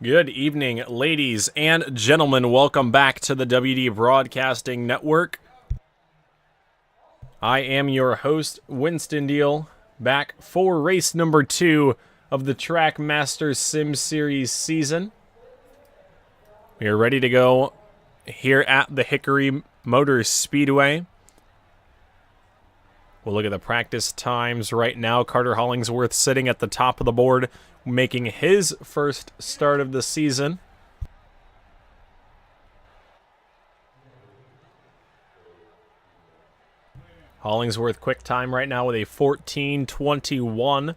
Good evening, ladies and gentlemen. Welcome back to the WD Broadcasting Network. I am your host, Winston Deal, back for race number 2 of the Track Masters Sim Series season. We are ready to go here at the Hickory Motor Speedway. We'll look at the practice times right now. Carter Hollingsworth sitting at the top of the board, making his first start of the season. Hollingsworth quick time right now with a 14:21. A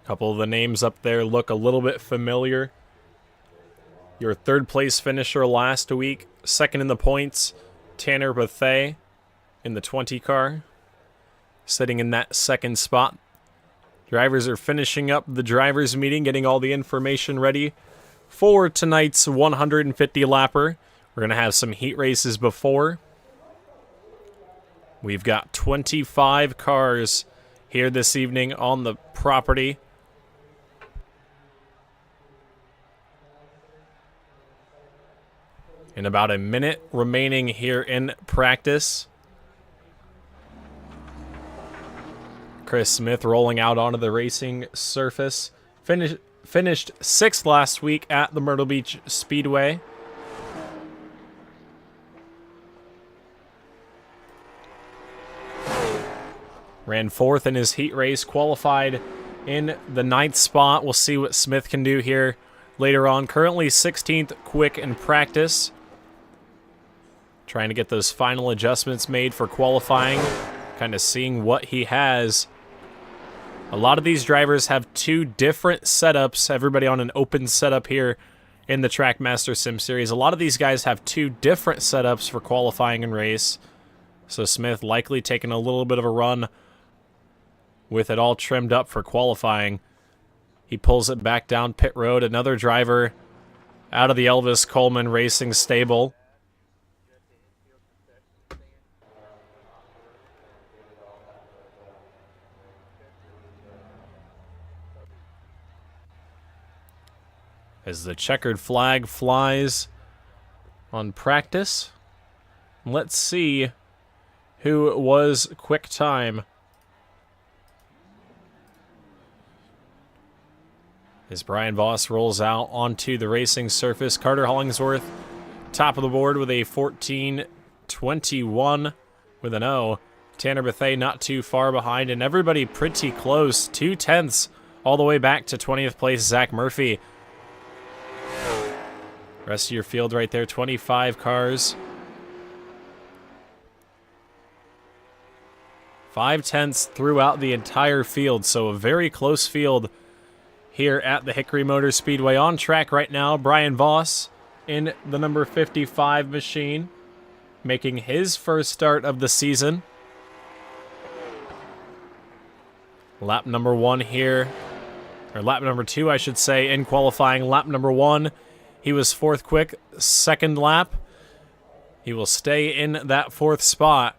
couple of the names up there look a little bit familiar. Your third place finisher last week, second in the points, Tanner Bethea in the 20 car, sitting in that second spot. Drivers are finishing up the drivers' meeting, getting all the information ready for tonight's 150 lapper. We're going to have some heat races before. We've got 25 cars here this evening on the property. In about a minute remaining here in practice. Chris Smith rolling out onto the racing surface. Finished 6th last week at the Myrtle Beach Speedway. Ran 4th in his heat race, qualified in the 9th spot. We'll see what Smith can do here later on. Currently 16th quick in practice. Trying to get those final adjustments made for qualifying. Kind of seeing what he has. A lot of these drivers have 2 different setups. Everybody on an open setup here in the Track Master Sim Series. A lot of these guys have 2 different setups for qualifying and race. So Smith likely taking a little bit of a run with it all trimmed up for qualifying. He pulls it back down pit road. Another driver out of the Elvis Coleman Racing stable. As the checkered flag flies on practice, let's see who was quick time. As Brian Voss rolls out onto the racing surface, Carter Hollingsworth top of the board with a 14:21 with an O. Tanner Bethea not too far behind, and everybody pretty close. 2/10 all the way back to 20th place, Zach Murphy. Rest of your field right there, 25 cars. 5/10 throughout the entire field, so a very close field here at the Hickory Motor Speedway. On track right now, Brian Voss in the number 55 machine, making his first start of the season. Lap number 1 here, or lap number 2, I should say, in qualifying. Lap number 1, he was 4th quick. Second lap, he will stay in that 4th spot.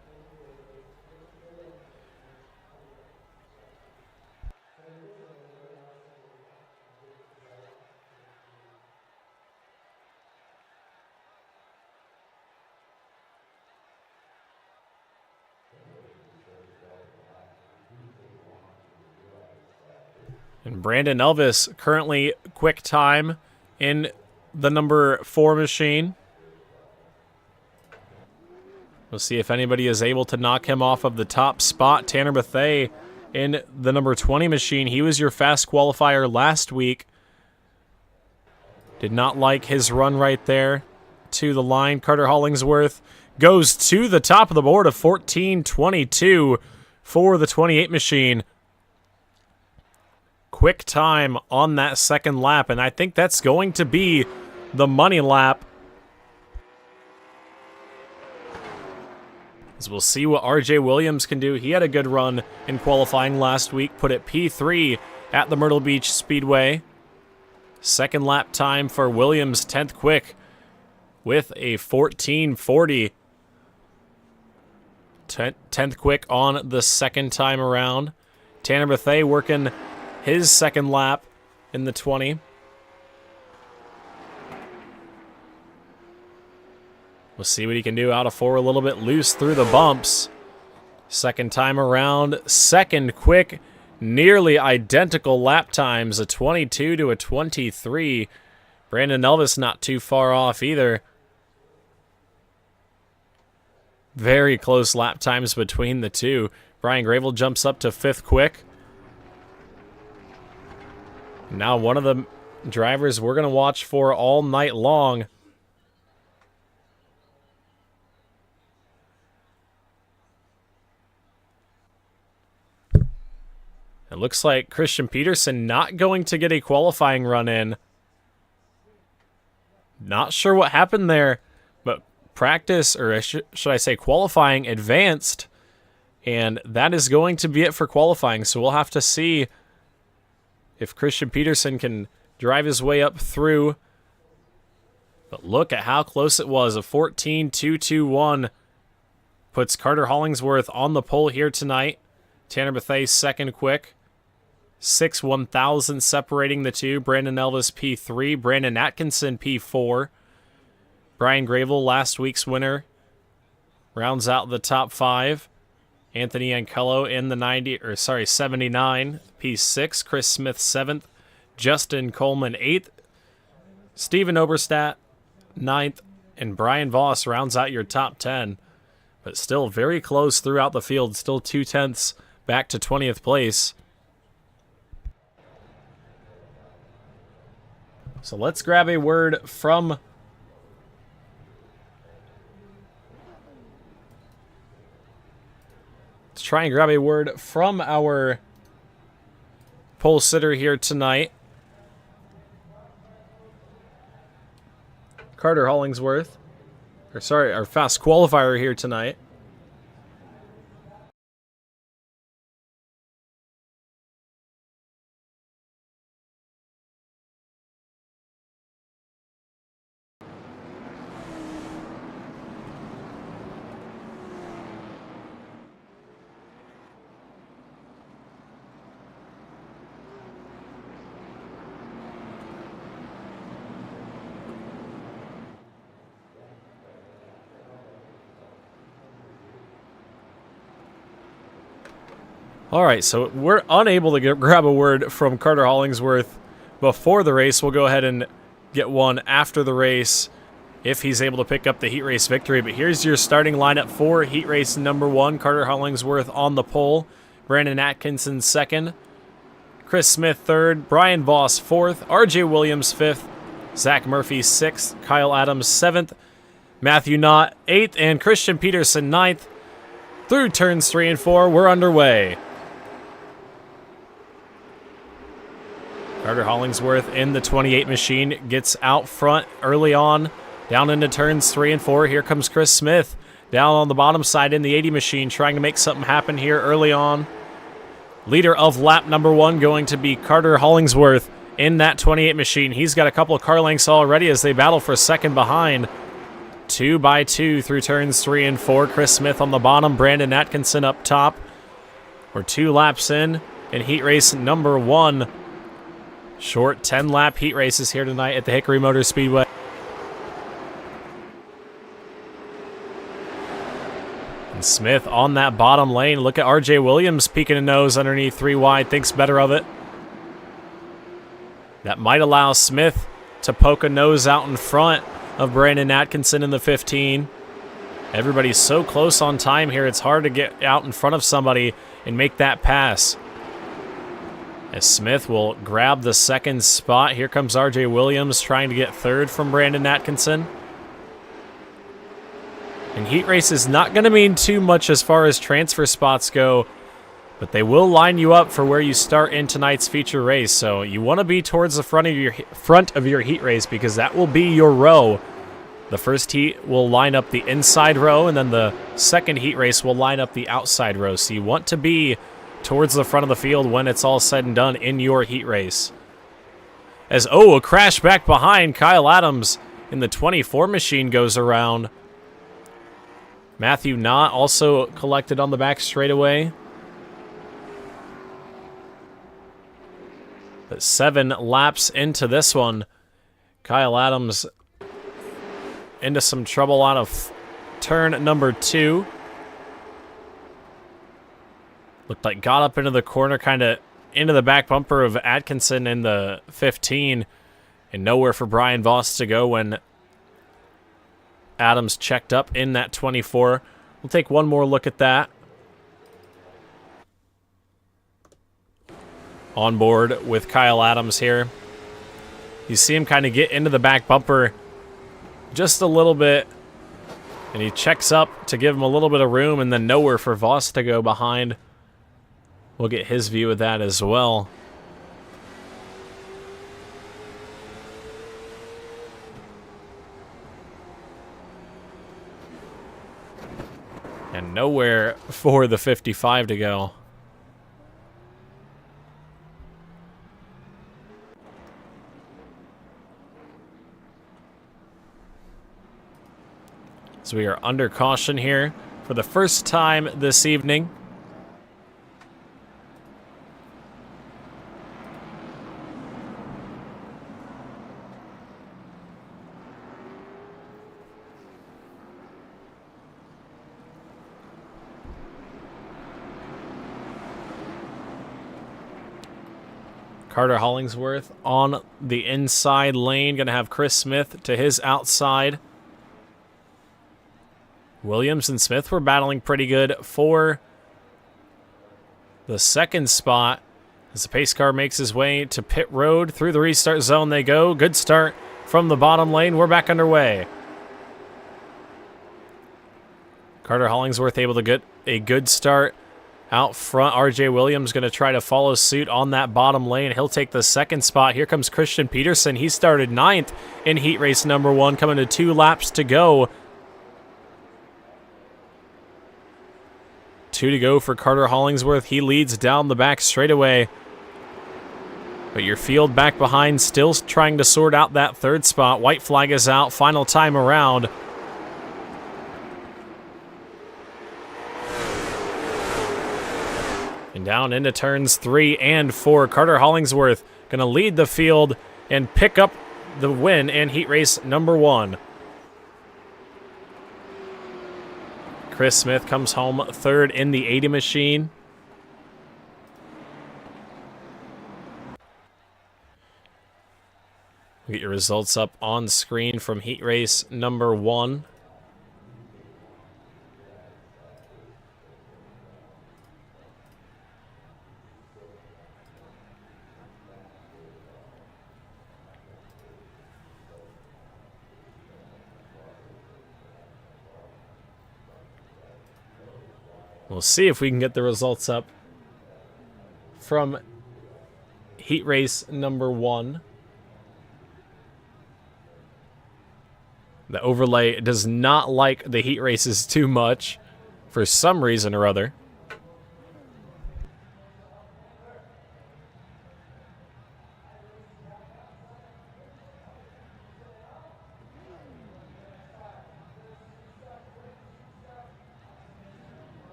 And Brandon Elvis currently quick time in the number 4 machine. We'll see if anybody is able to knock him off of the top spot. Tanner Bethea in the number 20 machine. He was your fast qualifier last week. Did not like his run right there to the line. Carter Hollingsworth goes to the top of the board of 14:22 for the 28 machine. Quick time on that second lap, and I think that's going to be the money lap. As we'll see what RJ Williams can do. He had a good run in qualifying last week, put it P3 at the Myrtle Beach Speedway. Second lap time for Williams, 10th quick with a 14:40. 10th quick on the second time around. Tanner Bethea working his second lap in the 20. We'll see what he can do out of 4, a little bit loose through the bumps. Second time around, second quick, nearly identical lap times, a 22 to a 23. Brandon Elvis not too far off either. Very close lap times between the two. Brian Gravel jumps up to 5th quick. Now one of the drivers we're going to watch for all night long. It looks like Christian Peterson not going to get a qualifying run in. Not sure what happened there, but practice, or should I say qualifying, advanced. And that is going to be it for qualifying. So we'll have to see if Christian Peterson can drive his way up through. But look at how close it was. A 14.221 puts Carter Hollingsworth on the pole here tonight. Tanner Bethea second quick. 6/1000 separating the two. Brandon Elvis P3. Brandon Atkinson P4. Brian Gravel, last week's winner, rounds out the top 5. Anthony Ancello in the 79, P6. Chris Smith 7th. Justin Coleman 8th. Steven Oberstadt 9th. And Brian Voss rounds out your top 10. But still very close throughout the field. Still 0.2 back to 20th place. So let's grab a word from try and grab a word from our pole sitter here tonight, Carter Hollingsworth, our fast qualifier here tonight. All right, so we're unable to grab a word from Carter Hollingsworth before the race. We'll go ahead and get one after the race if he's able to pick up the heat race victory. But here's your starting lineup for heat race number 1. Carter Hollingsworth on the pole. Brandon Atkinson 2nd. Chris Smith 3rd. Brian Voss 4th. RJ Williams 5th. Zach Murphy 6th. Kyle Adams 7th. Matthew Knott 8th. And Christian Peterson 9th. Through turns 3 and 4, we're underway. Carter Hollingsworth in the 28 machine gets out front early on, down into turns 3 and 4. Here comes Chris Smith down on the bottom side in the 80 machine, trying to make something happen here early on. Leader of lap number 1 going to be Carter Hollingsworth in that 28 machine. He's got a couple of car lengths already as they battle for second behind. 2 by 2 through turns 3 and 4. Chris Smith on the bottom, Brandon Atkinson up top. We're 2 laps in heat race number 1. Short 10-lap heat races here tonight at the Hickory Motor Speedway. And Smith on that bottom lane. Look at RJ Williams peeking a nose underneath 3 wide. Thinks better of it. That might allow Smith to poke a nose out in front of Brandon Atkinson in the 15. Everybody's so close on time here, it's hard to get out in front of somebody and make that pass. As Smith will grab the second spot. Here comes RJ Williams trying to get 3rd from Brandon Atkinson. And heat race is not going to mean too much as far as transfer spots go, but they will line you up for where you start in tonight's feature race. So you want to be towards the front of your heat race because that will be your row. The first heat will line up the inside row, and then the second heat race will line up the outside row. So you want to be towards the front of the field when it's all said and done in your heat race. As, a crash back behind. Kyle Adams in the 24 machine goes around. Matthew Knott also collected on the back straightaway. But 7 laps into this one, Kyle Adams into some trouble out of turn number 2. Looked like got up into the corner, kind of into the back bumper of Atkinson in the 15, and nowhere for Brian Voss to go when Adams checked up in that 24. We'll take one more look at that. On board with Kyle Adams here. You see him kind of get into the back bumper just a little bit, and he checks up to give him a little bit of room, and then nowhere for Voss to go behind. We'll get his view of that as well. And nowhere for the 55 to go. So we are under caution here for the first time this evening. Carter Hollingsworth on the inside lane. Going to have Chris Smith to his outside. Williams and Smith were battling pretty good for the second spot as the pace car makes his way to pit road. Through the restart zone they go. Good start from the bottom lane. We're back underway. Carter Hollingsworth able to get a good start out front. RJ Williams going to try to follow suit on that bottom lane. He'll take the second spot. Here comes Christian Peterson. He started 9th in heat race number 1, coming to 2 laps to go. 2 to go for Carter Hollingsworth. He leads down the back straightaway. But your field back behind still trying to sort out that third spot. White flag is out. Final time around. And down into turns 3 and 4. Carter Hollingsworth going to lead the field and pick up the win in heat race number 1. Chris Smith comes home 3rd in the 80 machine. We'll get your results up on screen from heat race number 1. We'll see if we can get the results up from heat race number 1. The overlay does not like the heat races too much for some reason or other.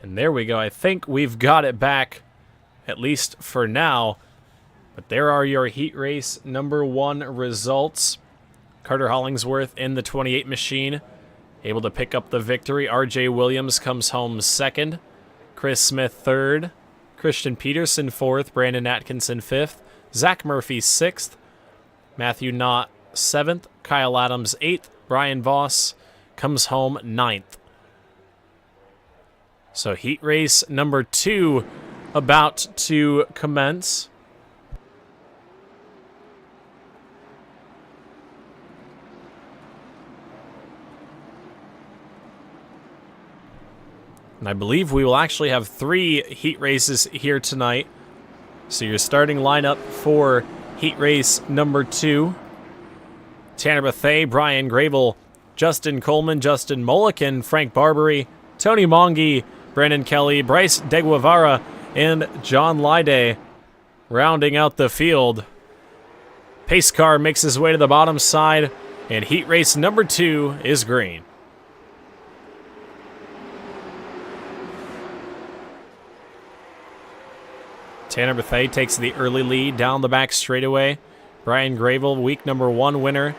And there we go. I think we've got it back, at least for now. But there are your heat race number 1 results. Carter Hollingsworth in the 28 machine, able to pick up the victory. RJ Williams comes home 2nd. Chris Smith 3rd. Christian Peterson 4th. Brandon Atkinson 5th. Zach Murphy 6th. Matthew Knott 7th. Kyle Adams 8th. Brian Voss comes home 9th. So heat race number 2 about to commence. And I believe we will actually have 3 heat races here tonight. So your starting lineup for heat race number 2. Tanner Bethea, Brian Grable, Justin Coleman, Justin Mulliken, Frank Barbary, Tony Mongi, Brandon Kelly, Bryce DeGuevara, and John Lyday rounding out the field. Pace car makes his way to the bottom side And heat race number 2 is green. Tanner Bethea takes the early lead down the back straightaway. Brian Gravel, week number 1 winner,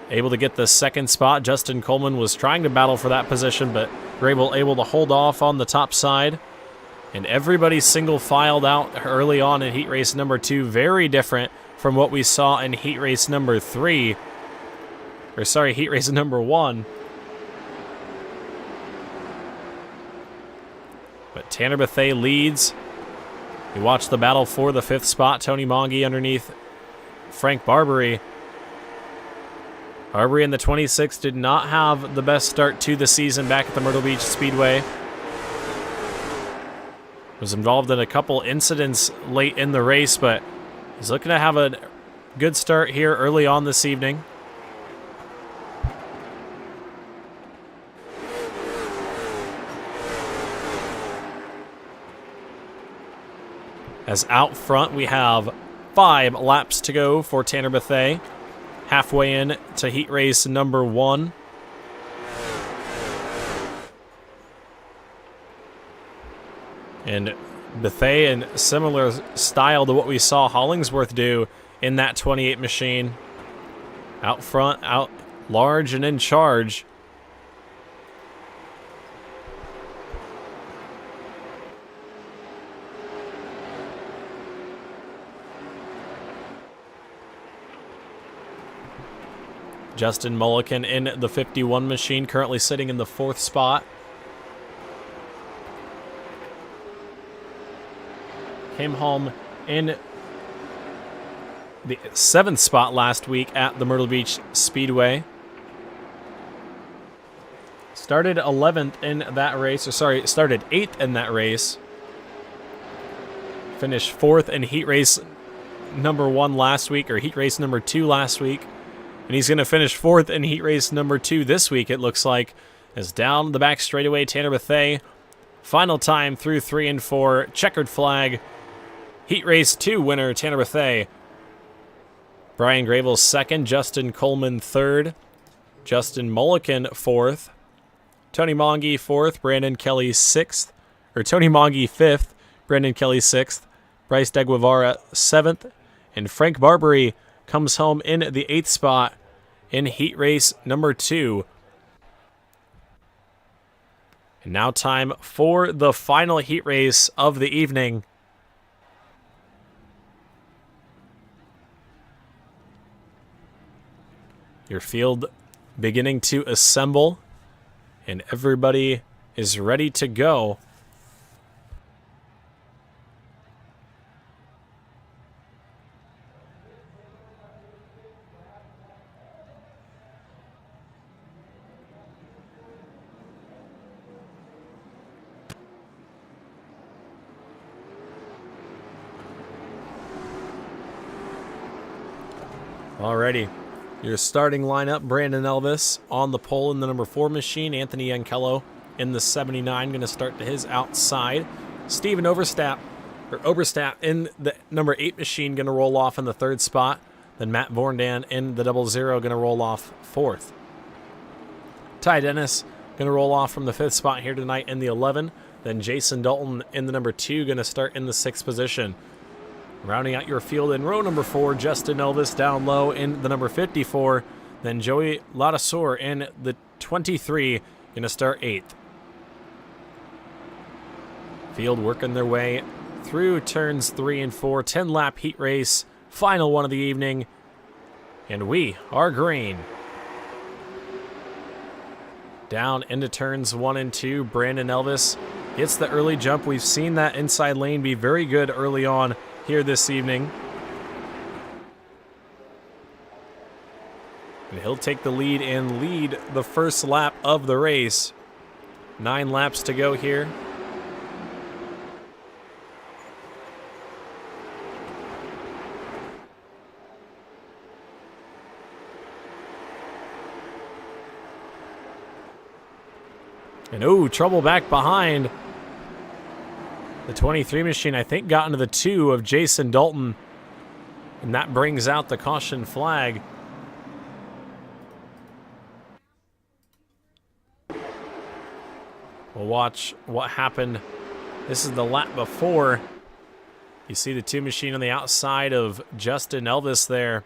able to get the second spot. Justin Coleman was trying to battle for that position, but Gravel able to hold off on the top side. And everybody single filed out early on in heat race number 2. Very different from what we saw in heat race number 3. Or sorry, heat race number 1. But Tanner Bethea leads. You watch the battle for the 5th spot. Tony Monge underneath Frank Barbary. Barbary in the 26 did not have the best start to the season back at the Myrtle Beach Speedway. Was involved in a couple incidents late in the race, but he's looking to have a good start here early on this evening. As out front, we have 5 laps to go for Tanner Bethea. Halfway in to heat race number 1. And Bethea, in similar style to what we saw Hollingsworth do in that 28 machine. Out front, out large and in charge. Justin Mulliken in the 51 machine, currently sitting in the 4th spot. Came home in the 7th spot last week at the Myrtle Beach Speedway. Started 11th in that race, or sorry, started 8th in that race. Finished 4th in heat race number 1 last week, or heat race number 2 last week. And he's going to finish 4th in heat race number 2 this week, it looks like. As down the back straightaway, Tanner Bethea. Final time through 3 and 4. Checkered flag. Heat race 2 winner, Tanner Bethea. Brian Gravel 2nd. Justin Coleman 3rd. Justin Mulliken 4th. Tony Monge 4th. Brandon Kelly 6th. Or Tony Monge 5th. Brandon Kelly 6th. Bryce DeGuevara 7th. And Frank Barbary comes home in the 8th spot in heat race number 2. And now time for the final heat race of the evening. Your field beginning to assemble, and everybody is ready to go. Alrighty, your starting lineup: Brandon Elvis on the pole in the number 4 machine. Anthony Ankello in the 79, going to start to his outside. Steven Oberstadt in the number 8 machine, going to roll off in the 3rd spot. Then Matt Vorndan in the 00, going to roll off 4th. Ty Dennis going to roll off from the 5th spot here tonight in the 11. Then Jason Dalton in the number 2, going to start in the 6th position. Rounding out your field in row number 4, Justin Elvis down low in the number 54. Then Joey Ladasor in the 23, going to start 8th. Field working their way through turns 3 and 4. 10-lap heat race, final one of the evening. And we are green. Down into turns 1 and 2, Brandon Elvis gets the early jump. We've seen that inside lane be very good early on here this evening. And he'll take the lead and lead the first lap of the race. 9 laps to go here. And trouble back behind. The 23 machine, I think, got into the 2 of Jason Dalton. And that brings out the caution flag. We'll watch what happened. This is the lap before. You see the two machine on the outside of Justin Elvis there.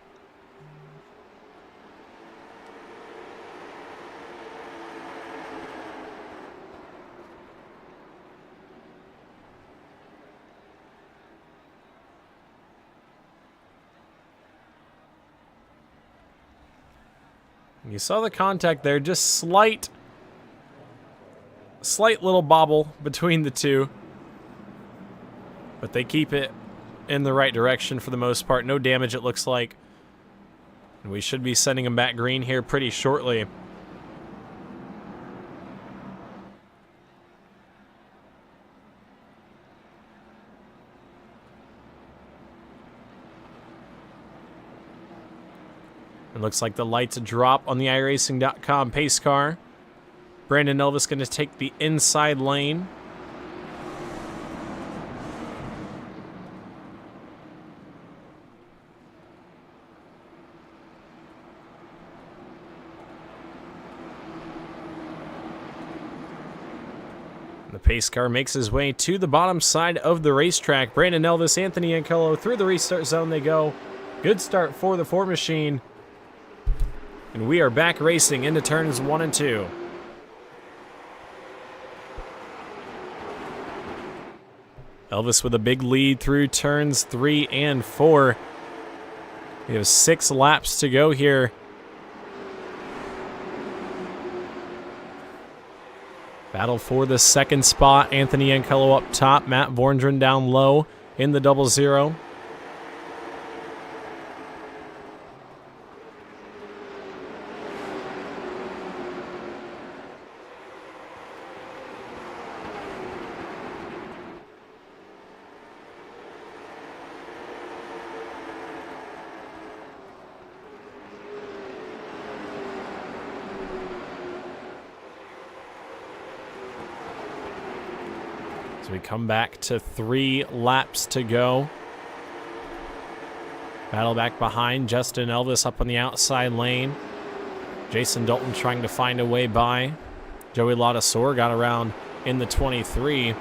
You saw the contact there, just slight little bobble between the two. But they keep it in the right direction for the most part. No damage, it looks like. And we should be sending them back green here pretty shortly. It looks like the lights drop on the iRacing.com pace car. Brandon Elvis going to take the inside lane. The pace car makes his way to the bottom side of the racetrack. Brandon Elvis, Anthony Ancolo, through the restart zone they go. Good start for the Ford machine. And we are back racing into turns 1 and 2. Elvis with a big lead through turns 3 and 4. We have 6 laps to go here. Battle for the second spot. Anthony Ancolo up top. Matt Vorndren down low in the 00. As we come back to 3 laps to go. Battle back behind. Justin Elvis up on the outside lane. Jason Dalton trying to find a way by. Joey Ladasor got around in the 23.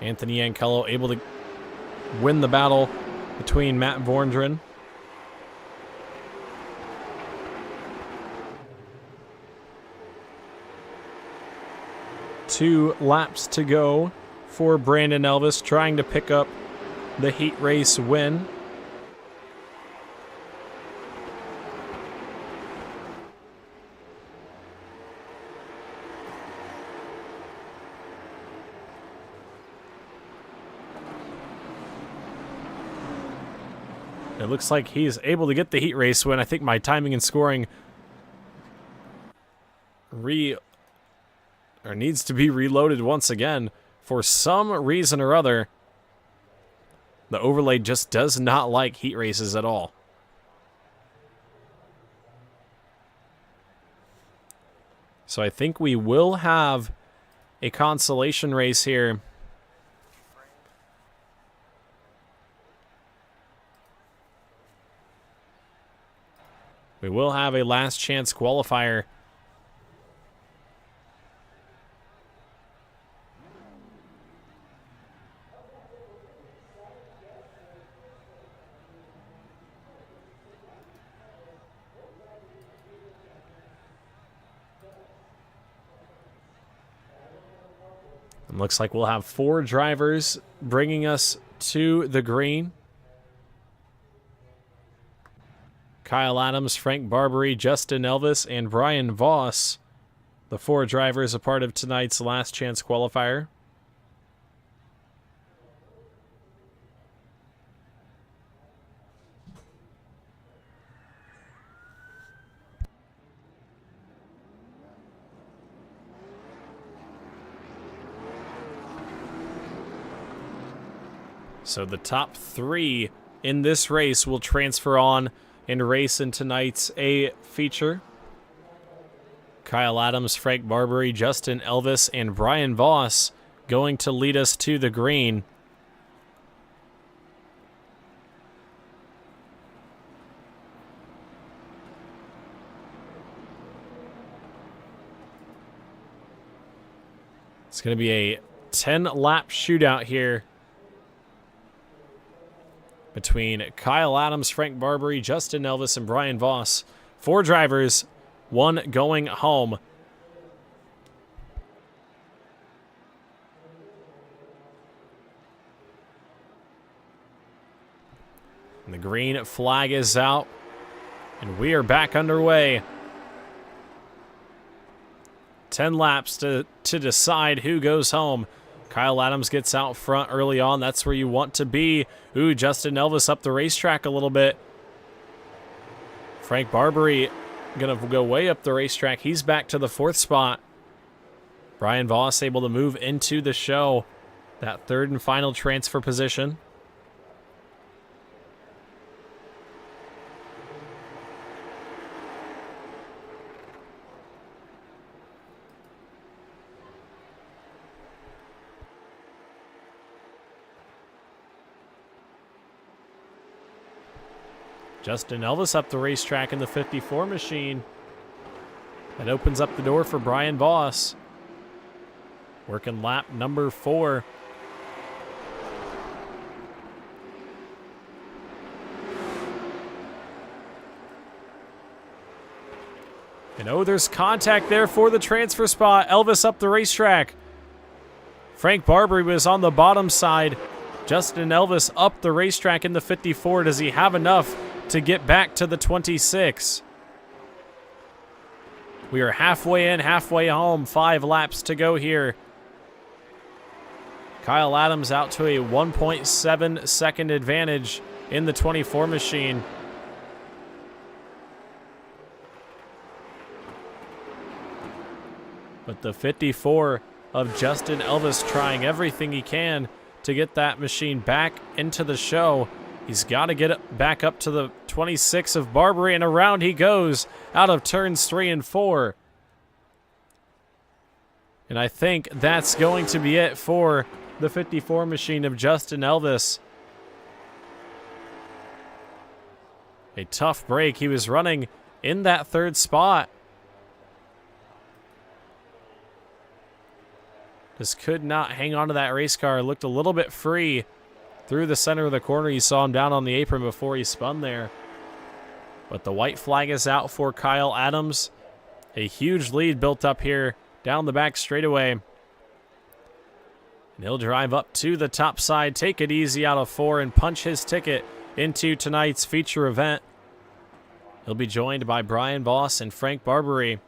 Anthony Ancolo able to win the battle between Matt Vorndren. Two laps to go for Brandon Elvis, trying to pick up the heat race win. It looks like he's able to get the heat race win. I think my timing and scoring needs to be reloaded once again. For some reason or other, the overlay just does not like heat races at all. So I think we will have a consolation race here. We will have a last chance qualifier. And looks like we'll have 4 drivers bringing us to the green. Kyle Adams, Frank Barbary, Justin Elvis, and Brian Voss, the 4 drivers a part of tonight's last chance qualifier. So the top 3 in this race will transfer on and race in tonight's A feature. Kyle Adams, Frank Barbary, Justin Elvis, and Brian Voss going to lead us to the green. It's going to be a 10-lap shootout here between Kyle Adams, Frank Barbary, Justin Elvis, and Brian Voss. 4 drivers, 1 going home. And the green flag is out, and we are back underway. 10 laps to decide who goes home. Kyle Adams gets out front early on. That's where you want to be. Ooh, Justin Elvis up the racetrack a little bit. Frank Barbary going to go way up the racetrack. He's back to the 4th spot. Brian Voss able to move into the show. That 3rd and final transfer position. Justin Elvis up the racetrack in the 54 machine. That opens up the door for Brian Voss. Working lap number 4. And oh, there's contact there for the transfer spot. Elvis up the racetrack. Frank Barbary was on the bottom side. Justin Elvis up the racetrack in the 54. Does he have enough to get back to the 26? We are halfway in, halfway home. 5 laps to go here. Kyle Adams out to a 1.7 second advantage in the 24 machine. But the 54 of Justin Elvis trying everything he can to get that machine back into the show. He's got to get it back up to the 26 of Barbary, and around he goes out of turns 3 and 4. And I think that's going to be it for the 54 machine of Justin Elvis. A tough break. He was running in that 3rd spot. Just could not hang on to that race car. Looked a little bit free through the center of the corner. You saw him down on the apron before he spun there. But the white flag is out for Kyle Adams. A huge lead built up here down the back straightaway. And he'll drive up to the top side, take it easy out of 4, and punch his ticket into tonight's feature event. He'll be joined by Brian Voss and Frank Barbary.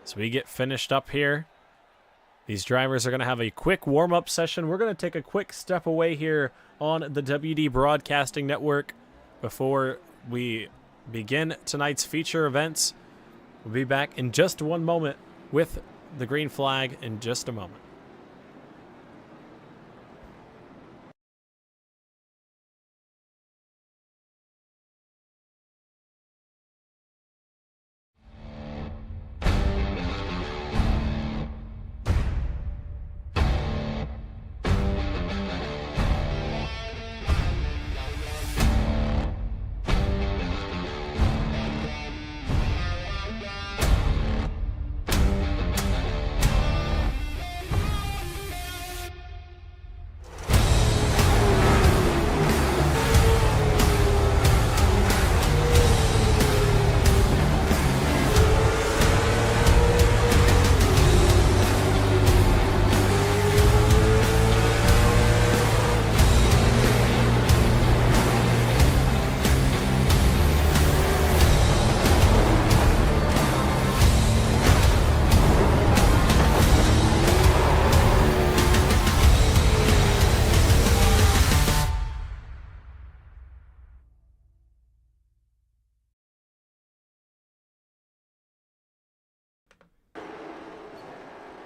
So we get finished up here. These drivers are going to have a quick warm-up session. We're going to take a quick step away here on the WD Broadcasting Network before we begin tonight's feature events. We'll be back in just one moment with the green flag in just a moment.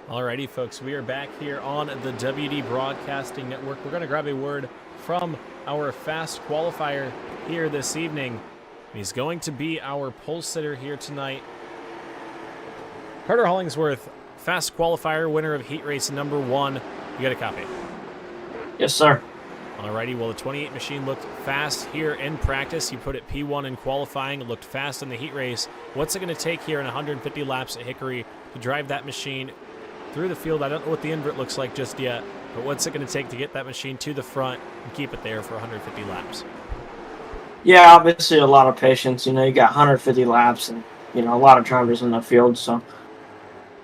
Alrighty, folks, we are back here on the WD Broadcasting Network. We're going to grab a word from our fast qualifier here this evening. He's going to be our pole sitter here tonight. Carter Hollingsworth, fast qualifier, winner of heat race number 1. You got a copy? Yes, sir. Alrighty, well, the 28 machine looked fast here in practice. He put it P1 in qualifying. It looked fast in the heat race. What's it going to take here in 150 laps at Hickory to drive that machine through the field? I don't know what the invert looks like just yet, but what's it going to take to get that machine to the front and keep it there for 150 laps? Yeah, obviously a lot of patience. You got 150 laps and, a lot of drivers in the field. So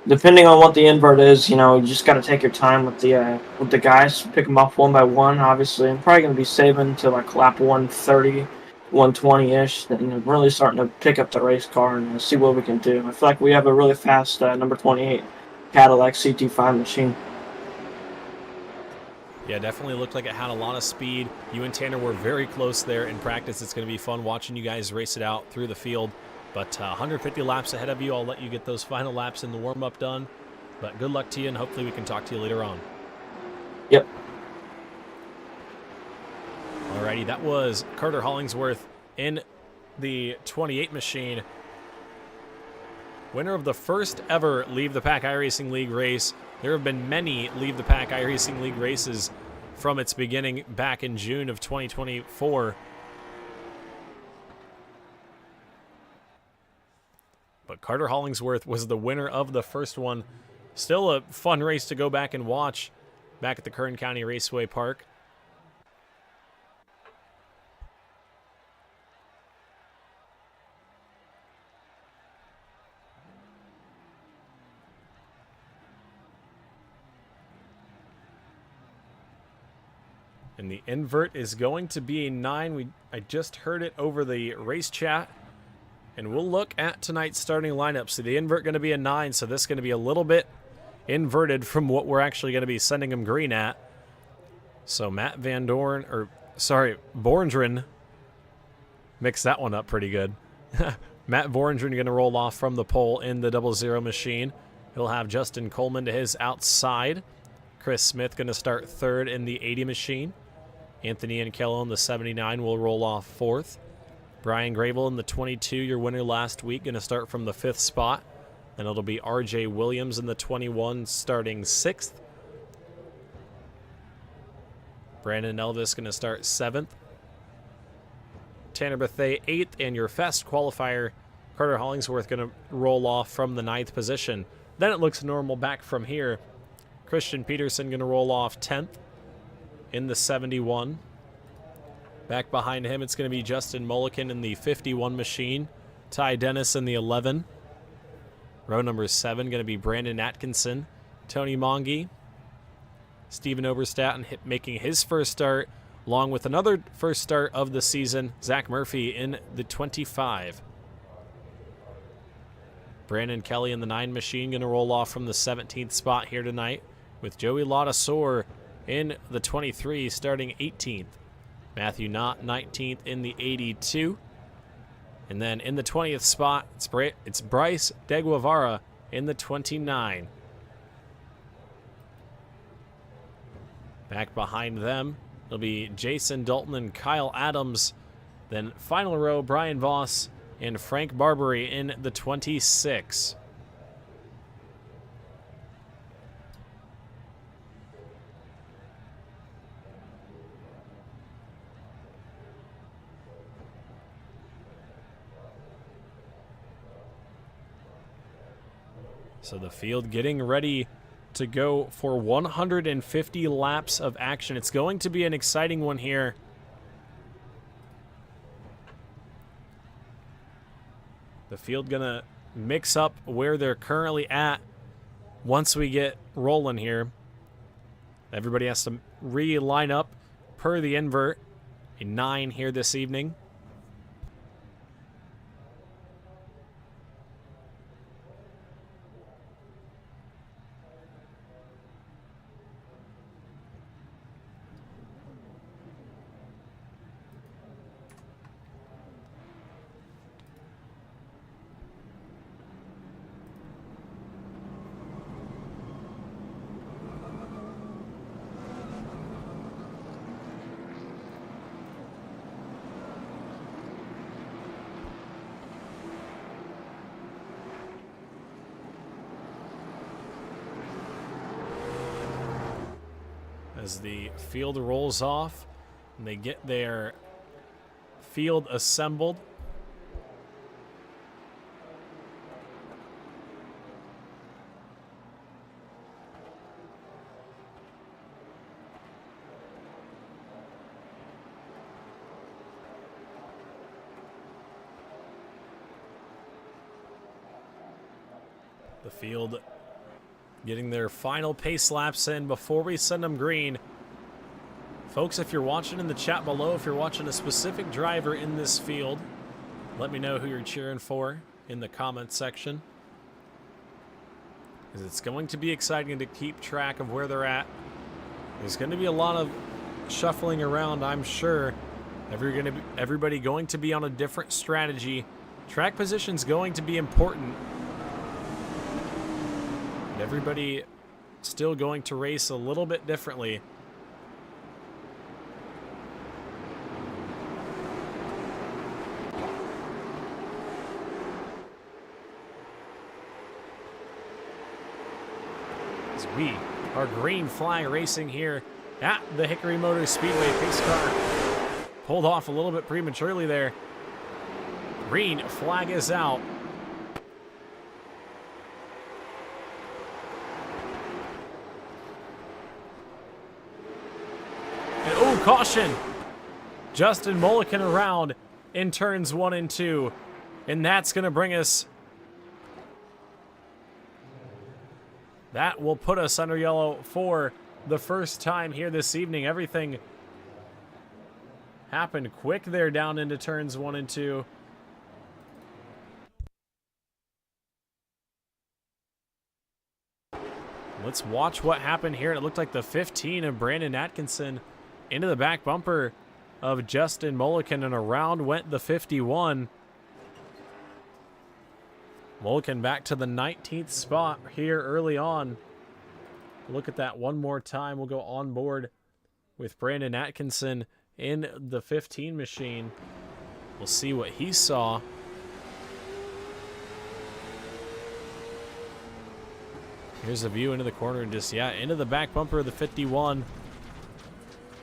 depending on what the invert is, you just got to take your time with the guys, pick them up one by one. Obviously, I'm probably going to be saving to like lap 130, 120-ish, then really starting to pick up the race car and see what we can do. I feel like we have a really fast number 28 Cadillac CT5 machine. Yeah, definitely looked like it had a lot of speed. You and Tanner were very close there in practice. It's going to be fun watching you guys race it out through the field. But 150 laps ahead of you. I'll let you get those final laps in the warm-up done. But good luck to you, and hopefully we can talk to you later on. Yep. Alrighty, that was Carter Hollingsworth in the 28 machine. Winner of the first ever Leave the Pack iRacing League race. There have been many Leave the Pack iRacing League races from its beginning back in June of 2024. But Carter Hollingsworth was the winner of the first one. Still a fun race to go back and watch back at the Kern County Raceway Park. And the invert is going to be a 9. I just heard it over the race chat. And we'll look at tonight's starting lineup. So the invert going to be a 9, so this is going to be a little bit inverted from what we're actually going to be sending him green at. So Matt Van Dorn, Borndren, mixed that one up pretty good. Matt Borndren going to roll off from the pole in the 00 machine. He'll have Justin Coleman to his outside. Chris Smith going to start third in the 80 machine. Anthony Ankello in the 79 will roll off fourth. Brian Gravel in the 22, your winner last week, going to start from the 5th spot. Then it'll be RJ Williams in the 21 starting 6th. Brandon Elvis going to start 7th. Tanner Bethea 8th, and your fast qualifier, Carter Hollingsworth, going to roll off from the 9th position. Then it looks normal back from here. Christian Peterson going to roll off 10th in the 71. Back behind him, it's going to be Justin Mulliken in the 51 machine. Ty Dennis in the 11. Row number 7 going to be Brandon Atkinson. Tony Monge. Steven Oberstadt making his first start, along with another first start of the season, Zach Murphy in the 25. Brandon Kelly in the 9 machine going to roll off from the 17th spot here tonight, with Joey Ladasor in the 23 starting 18th. Matthew Knott 19th in the 82. And then in the 20th spot, it's Bryce De Guevara in the 29. Back behind them, it'll be Jason Dalton and Kyle Adams. Then final row, Brian Voss and Frank Barbary in the 26. So the field getting ready to go for 150 laps of action. It's going to be an exciting one here. The field gonna mix up where they're currently at once we get rolling here. Everybody has to re-line up per the invert. A 9 here this evening. As the field rolls off, And they get their field assembled. The field getting their final pace laps in before we send them green. Folks, if you're watching in the chat below, if you're watching a specific driver in this field, let me know who you're cheering for in the comments section. Because it's going to be exciting to keep track of where they're at. There's going to be a lot of shuffling around, I'm sure. Everybody going to be on a different strategy. Track position's going to be important. And everybody still going to race a little bit differently. As we are green flag racing here at the Hickory Speedway. Pace car pulled off a little bit prematurely there. Green flag is out. And oh, caution! Justin Mulliken around in turns 1 and 2. And that's going to bring us... That will put us under yellow for the first time here this evening. Everything happened quick there down into turns 1 and 2. Let's watch what happened here. It looked like the 15 of Brandon Atkinson into the back bumper of Justin Mulliken, and around went the 51. Mulliken back to the 19th spot here early on. Look at that one more time. We'll go on board with Brandon Atkinson in the 15 machine. We'll see what he saw. Here's a view into the corner and just, yeah, into the back bumper of the 51.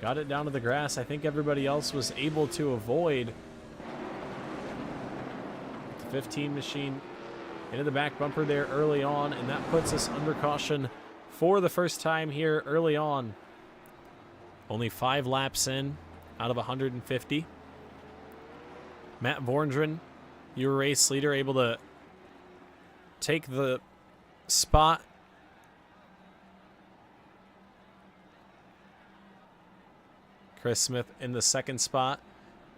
Got it down to the grass. I think everybody else was able to avoid. The 15 machine into the back bumper there early on, and that puts us under caution for the first time here early on. Only 5 laps in out of 150. Matt Vorndren, your race leader, able to take the spot. Chris Smith in the 2nd spot.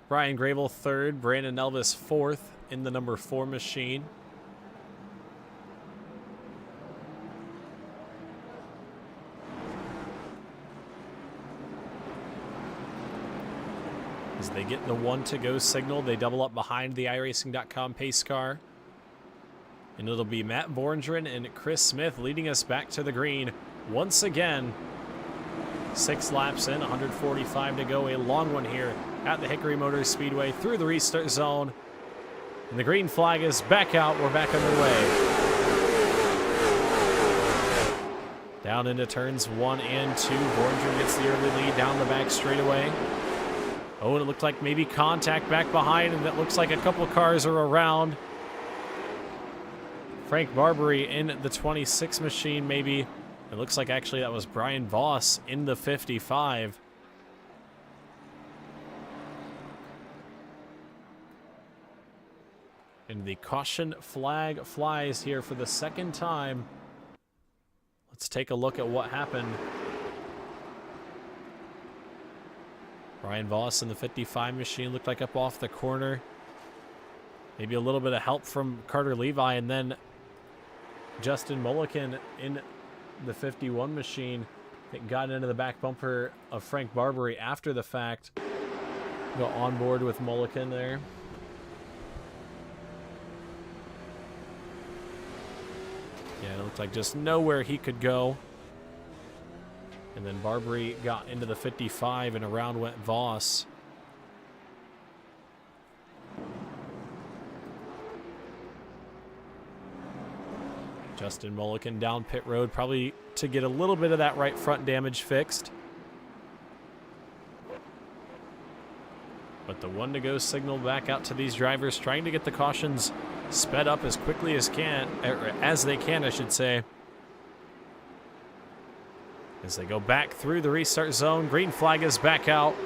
Brian Grable 3rd. Brandon Elvis 4th in the number 4 machine. As they get the 1 to go signal, they double up behind the iRacing.com pace car. And it'll be Matt Vorndren and Chris Smith leading us back to the green once again. 6 laps in, 145 to go. A long one here at the Hickory Speedway through the restart zone. And the green flag is back out. We're back underway. Down into turns 1 and 2. Vorndren gets the early lead down the back straightaway. Oh, and it looked like maybe contact back behind, and it looks like a couple cars are around. Frank Barbary in the 26 machine, maybe. It looks like actually that was Brian Voss in the 55. And the caution flag flies here for the 2nd time. Let's take a look at what happened. Brian Voss in the 55 machine looked like up off the corner. Maybe a little bit of help from Carter Levi, and then Justin Mulliken in the 51 machine that got into the back bumper of Frank Barbary after the fact. Go on board with Mulliken there. Yeah, it looked like just nowhere he could go. And then Barbary got into the 55, and around went Voss. Justin Mulliken down pit road, probably to get a little bit of that right front damage fixed. But the 1 to go signal back out to these drivers, trying to get the cautions sped up as quickly as they can, I should say. As they go back through the restart zone, green flag is back out.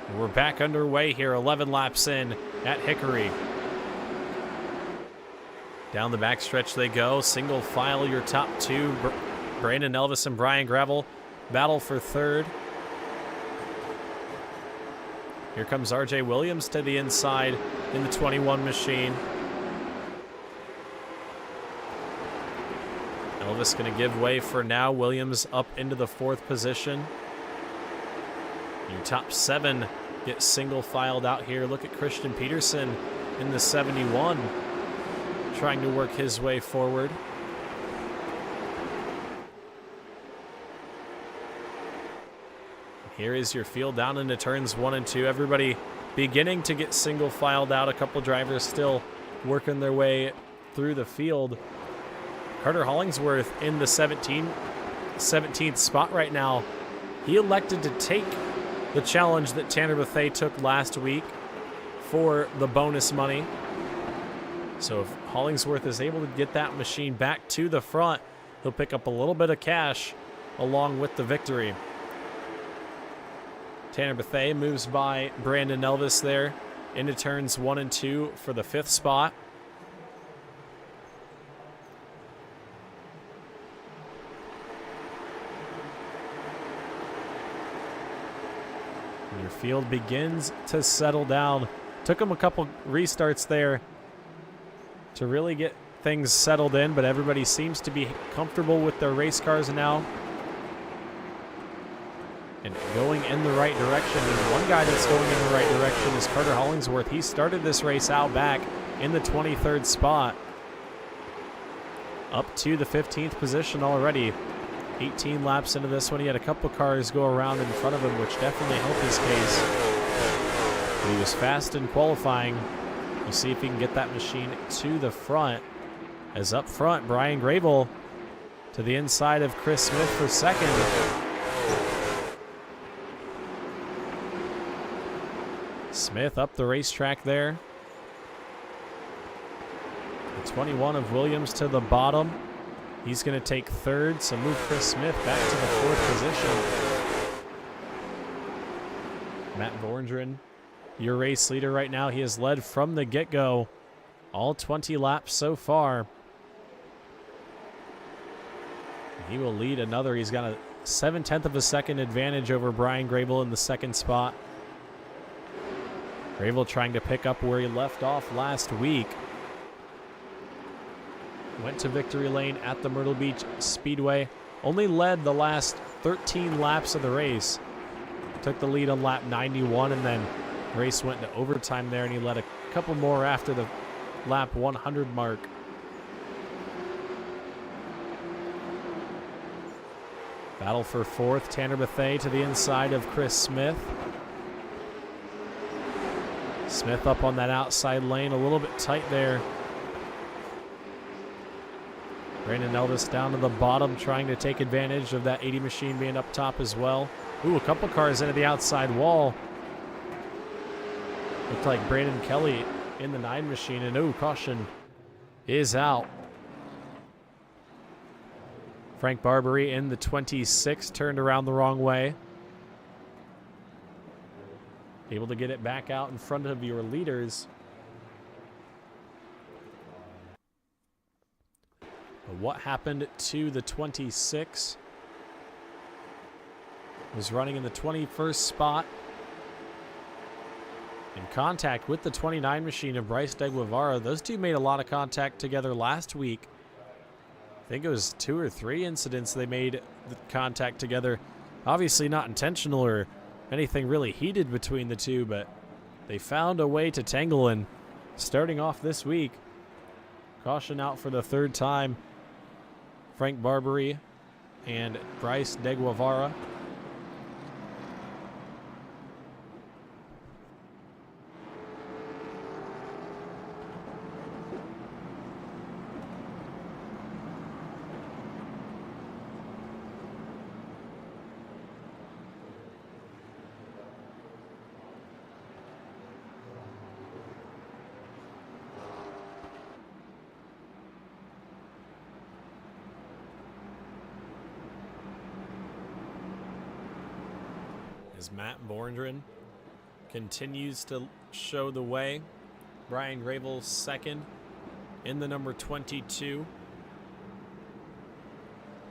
And we're back underway here, 11 laps in at Hickory. Down the backstretch they go, single file your top 2. Brandon Elvis and Brian Gravel battle for 3rd. Here comes RJ Williams to the inside in the 21 machine. Elvis going to give way for now. Williams up into the 4th position. Your top 7 get single filed out here. Look at Christian Peterson in the 71, trying to work his way forward. Here is your field down into turns 1 and 2. Everybody beginning to get single filed out. A couple drivers still working their way through the field. Carter Hollingsworth in the 17th spot right now. He elected to take the challenge that Tanner Bethea took last week for the bonus money. So if Hollingsworth is able to get that machine back to the front, he'll pick up a little bit of cash along with the victory. Tanner Bethea moves by Brandon Elvis there into turns 1 and 2 for the 5th spot. And your field begins to settle down. Took him a couple restarts there to really get things settled in, but everybody seems to be comfortable with their race cars now and going in the right direction. And one guy that's going in the right direction is Carter Hollingsworth. He started this race out back in the 23rd spot, up to the 15th position already. 18 laps into this one. He had a couple cars go around in front of him, which definitely helped his case. But he was fast in qualifying. We'll see if he can get that machine to the front. As up front, Brian Gravel to the inside of Chris Smith for 2nd. Smith up the racetrack there. The 21 of Williams to the bottom. He's going to take 3rd, so move Chris Smith back to the 4th position. Matt Vorndren, your race leader right now. He has led from the get-go all 20 laps so far. He will lead another. He's got a 7/10 of a second advantage over Brian Gravel in the 2nd spot. Gravel trying to pick up where he left off last week. Went to victory lane at the Myrtle Beach Speedway. Only led the last 13 laps of the race. Took the lead on lap 91, and then the race went to overtime there, and he led a couple more after the lap 100 mark. Battle for 4th, Tanner Bethea to the inside of Chris Smith. Smith up on that outside lane, a little bit tight there. Brandon Elvis down to the bottom, trying to take advantage of that 80 machine being up top as well. Ooh, a couple cars into the outside wall. Looked like Brandon Kelly in the 9 machine, and ooh, caution is out. Frank Barbary in the 26 turned around the wrong way. Able to get it back out in front of your leaders. But what happened to the 26? Was running in the 21st spot. In contact with the 29 machine of Bryce De Guevara. Those two made a lot of contact together last week. I think it was 2 or 3 incidents they made the contact together. Obviously not intentional or anything really heated between the two, but they found a way to tangle, and starting off this week, caution out for the 3rd time. Frank Barbary and Bryce De Guevara. as Matt Borndren continues to show the way. Brian Grable second in the number 22.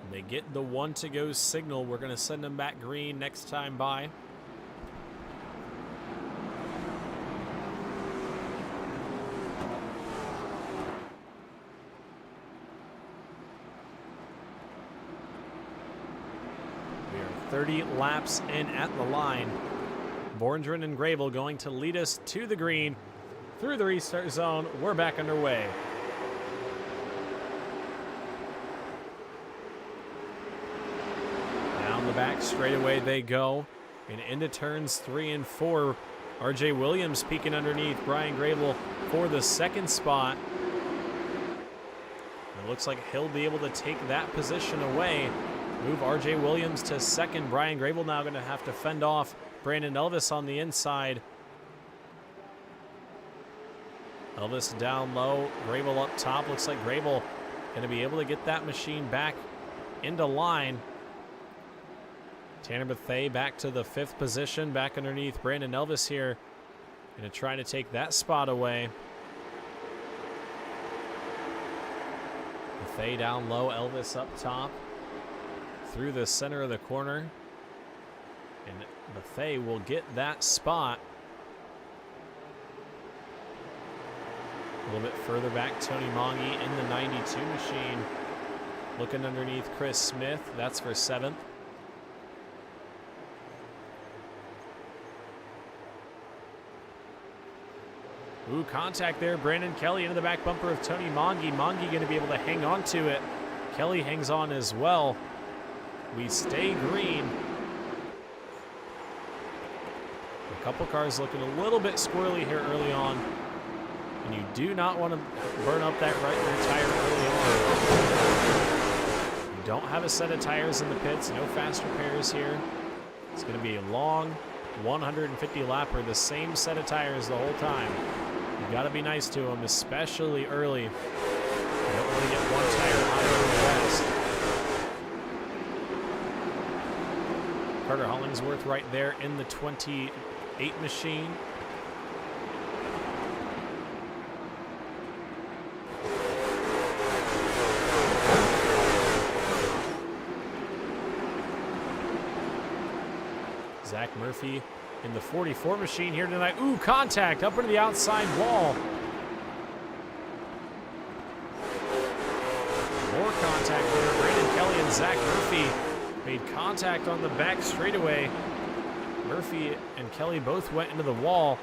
And they get the 1 to go signal. We're going to send them back green next time by. We are 30 laps in at the line. Borndren and Grable going to lead us to the green through the restart zone. We're back underway. Down the back straightaway they go and into turns 3 and 4. RJ Williams peeking underneath Brian Grable for the second spot. It looks like he'll be able to take that position away. Move RJ Williams to second. Brian Grable now going to have to fend off Brandon Elvis on the inside. Elvis down low, Grable up top. Looks like Grable going to be able to get that machine back into line. Tanner Bethea back to the 5th position, back underneath Brandon Elvis here. Going to try to take that spot away. Bethea down low, Elvis up top. Through the center of the corner. And Bethea will get that spot. A little bit further back, Tony Mongi in the 92 machine. Looking underneath Chris Smith. That's for 7th. Ooh, contact there. Brandon Kelly into the back bumper of Tony Mongi. Mongi going to be able to hang on to it. Kelly hangs on as well. We stay green. A couple cars looking a little bit squirrely here early on. And you do not want to burn up that right rear tire early on. You don't have a set of tires in the pits. No fast repairs here. It's going to be a long 150 lapper. The same set of tires the whole time. You got to be nice to them, especially early. You don't want to get one tire higher than the rest. Carter Hollingsworth right there in the 28 machine. Zach Murphy in the 44 machine here tonight. Ooh, contact up into the outside wall. More contact there. Brandon Kelly and Zach Murphy made contact on the back straightaway. Murphy and Kelly both went into the wall.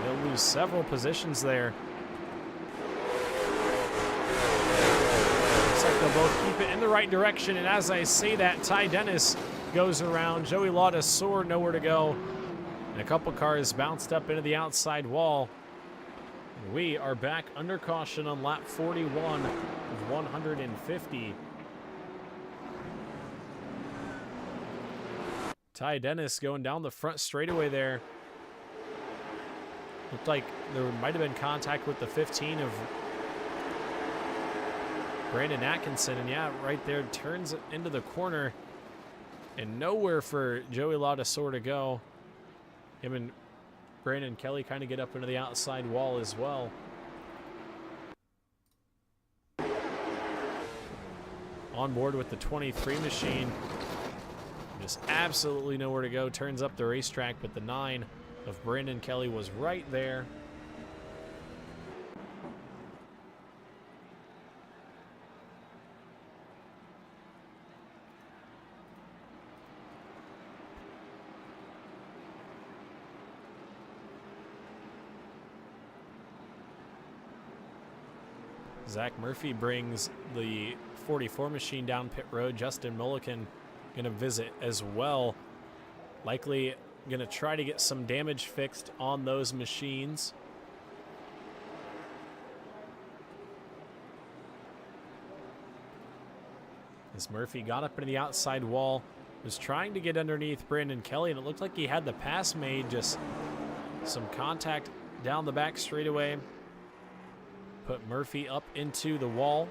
They'll lose several positions there. Looks like they'll both keep it in the right direction, and as I say that, Ty Dennis goes around. Joey Lauda-Soar nowhere to go. And a couple cars bounced up into the outside wall. We are back under caution on lap 41 of 150. Ty Dennis going down the front straightaway there. Looked like there might have been contact with the 15 of Brandon Atkinson. And yeah, right there, turns into the corner. And nowhere for Joey Lauda-Soar to go. Him and Brandon Kelly kind of get up into the outside wall as well. On board with the 23 machine. Just absolutely nowhere to go. Turns up the racetrack, but the 9 of Brandon Kelly was right there. Zach Murphy brings the 44 machine down pit road. Justin Mulliken going to visit as well. Likely going to try to get some damage fixed on those machines. As Murphy got up into the outside wall, was trying to get underneath Brandon Kelly, and it looked like he had the pass made. Just some contact down the back straightaway. Put Murphy up into the wall.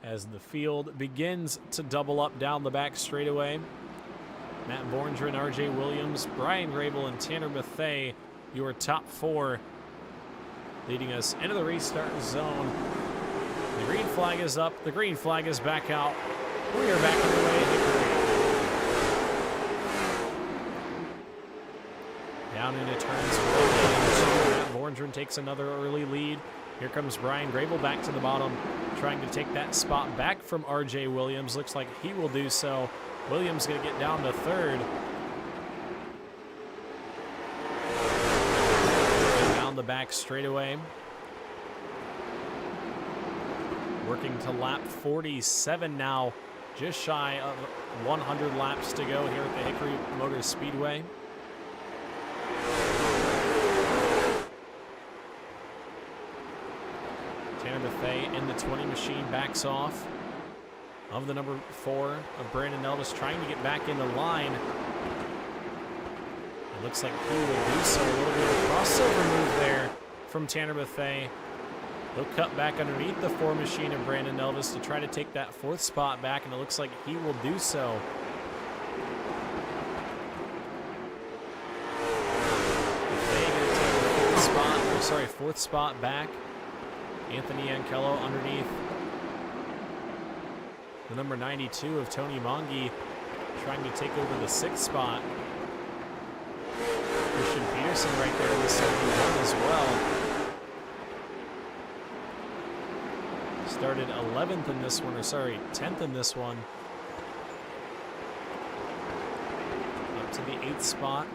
as the field begins to double up down the back straightaway. Matt Borndren, RJ Williams, Brian Grable, and Tanner Bethea, your top 4, leading us into the restart zone. The green flag is up. The green flag is back out. We are back underway at Hickory. Down into turns 1 and 2. Matt Borndren takes another early lead. Here comes Brian Grable back to the bottom, trying to take that spot back from RJ Williams. Looks like he will do so. Williams going to get down to 3rd. Down the back straightaway. Working to lap 47 now. Just shy of 100 laps to go here at the Hickory Motor Speedway. Tanner Bethea in the 20 machine backs off of the number 4 of Brandon Elvis, trying to get back into line. It looks like he will do so. A little bit of a crossover move there from Tanner Bethea. He'll cut back underneath the 4 machine of Brandon Elvis to try to take that 4th spot back, and it looks like he will do so. Bethea going to take the 4th spot back. Anthony Ankello underneath the number 92 of Tony Mongi, trying to take over the 6th spot. Christian Peterson right there in the 71 as well. Started 11th in this one, 10th in this one. Up to the 8th spot.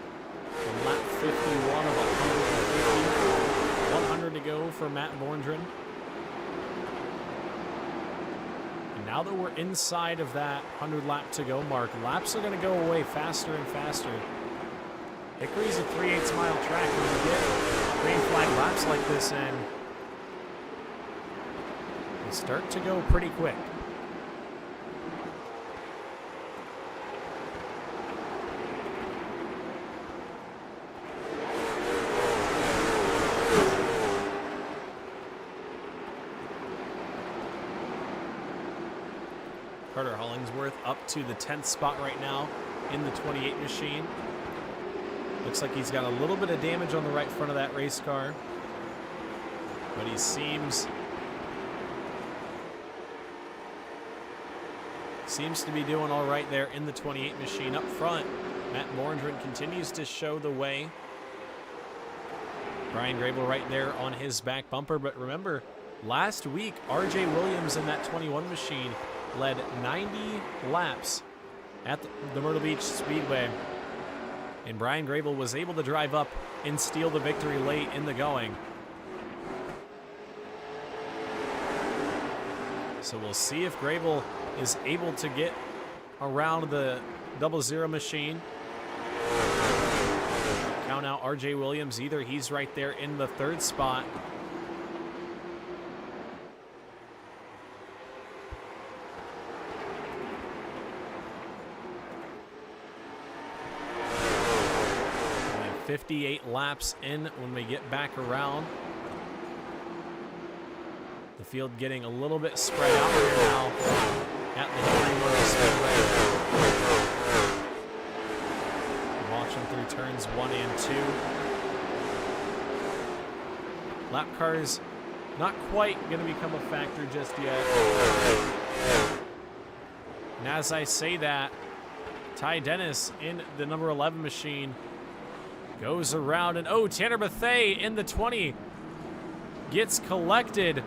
From lap 51 of 150. 100 to go for Matt Borndren. And now that we're inside of that 100 lap to go mark, laps are going to go away faster and faster. Hickory's a 3/8 mile track. When you get green flag laps like this in, they start to go pretty quick. Carter Hollingsworth up to the 10th spot right now in the 28 machine. Looks like he's got a little bit of damage on the right front of that race car, but he seems to be doing all right there in the 28 machine. Up front, Matt Borndren continues to show the way. Brian Grable right there on his back bumper, but remember, last week, RJ Williams in that 21 machine led 90 laps at the Myrtle Beach Speedway, and Brian Grable was able to drive up and steal the victory late in the going. So we'll see if Grable is able to get around the 00 machine. Count out RJ Williams either. He's right there in the 3rd spot. We have 58 laps in when we get back around. The field getting a little bit spread out here now at the Hickory Motor Speedway. Watching through turns 1 and 2. Lap cars not quite going to become a factor just yet. And as I say that, Ty Dennis in the number 11 machine goes around, and oh, Tanner Bethea in the 20 gets collected.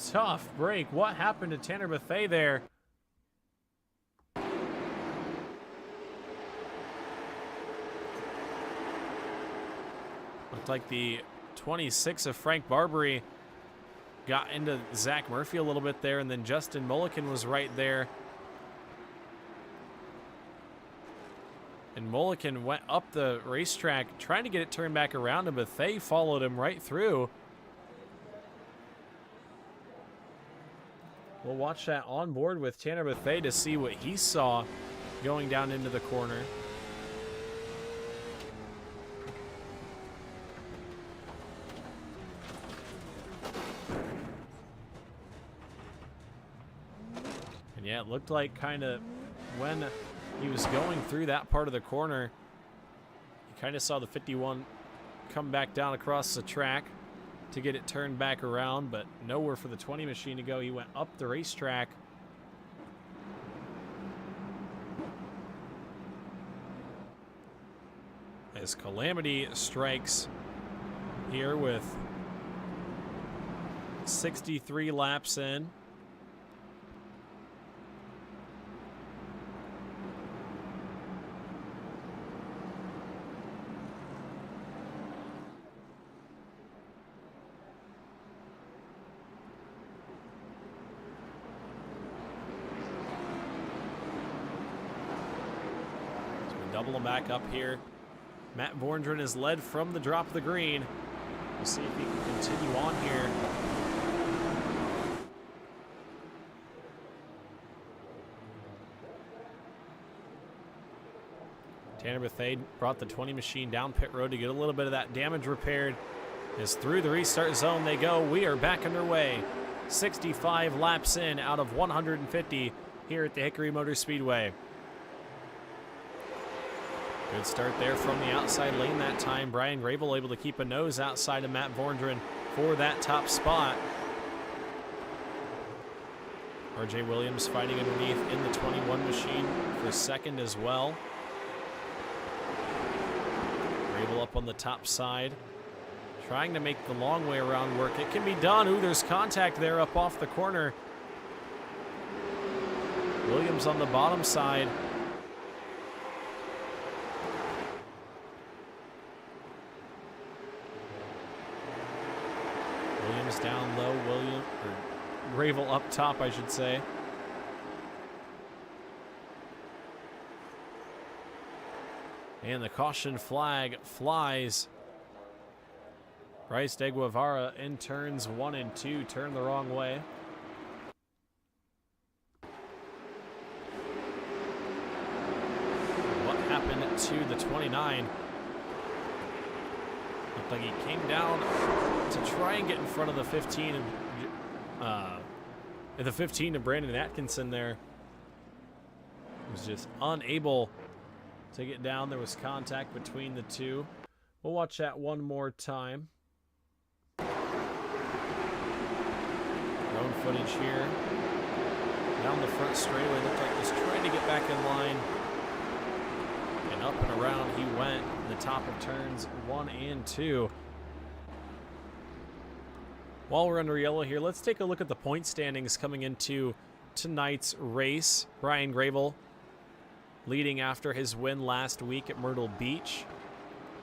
Tough break. What happened to Tanner Bethea there? Looked like the 26 of Frank Barbary got into Zach Murphy a little bit there, and then Justin Mulliken was right there. And Mulliken went up the racetrack trying to get it turned back around, and Bethea followed him right through. We'll watch that on board with Tanner Bethea to see what he saw going down into the corner. Yeah, it looked like kind of when he was going through that part of the corner, you kind of saw the 51 come back down across the track to get it turned back around, but nowhere for the 20 machine to go. He went up the racetrack. As Calamity strikes here with 63 laps in. Double them back up here. Matt Vorndren is led from the drop of the green. We'll see if he can continue on here. Tanner Bethea brought the 20 machine down pit road to get a little bit of that damage repaired. As through the restart zone they go. We are back underway. 65 laps in out of 150 here at the Hickory Motor Speedway. Good start there from the outside lane that time. Brian Grable able to keep a nose outside of Matt Vorndren for that top spot. RJ Williams fighting underneath in the 21 machine for second as well. Grable up on the top side, trying to make the long way around work. It can be done. Ooh, there's contact there up off the corner. Williams on the bottom side. Williams down low, Grable up top, I should say. And the caution flag flies. Bryce De Guevara in turns 1 and 2, turned the wrong way. What happened to the 29? Looked like he came down to try and get in front of the 15 and the 15 to Brandon Atkinson there. He was just unable to get down. There was contact between the two. We'll watch that one more time. Drone footage here. Down the front straightaway, looked like he was trying to get back in line. And up and around he went in the top of turns 1 and 2. While we're under yellow here, let's take a look at the point standings coming into tonight's race. Brian Grable leading after his win last week at Myrtle Beach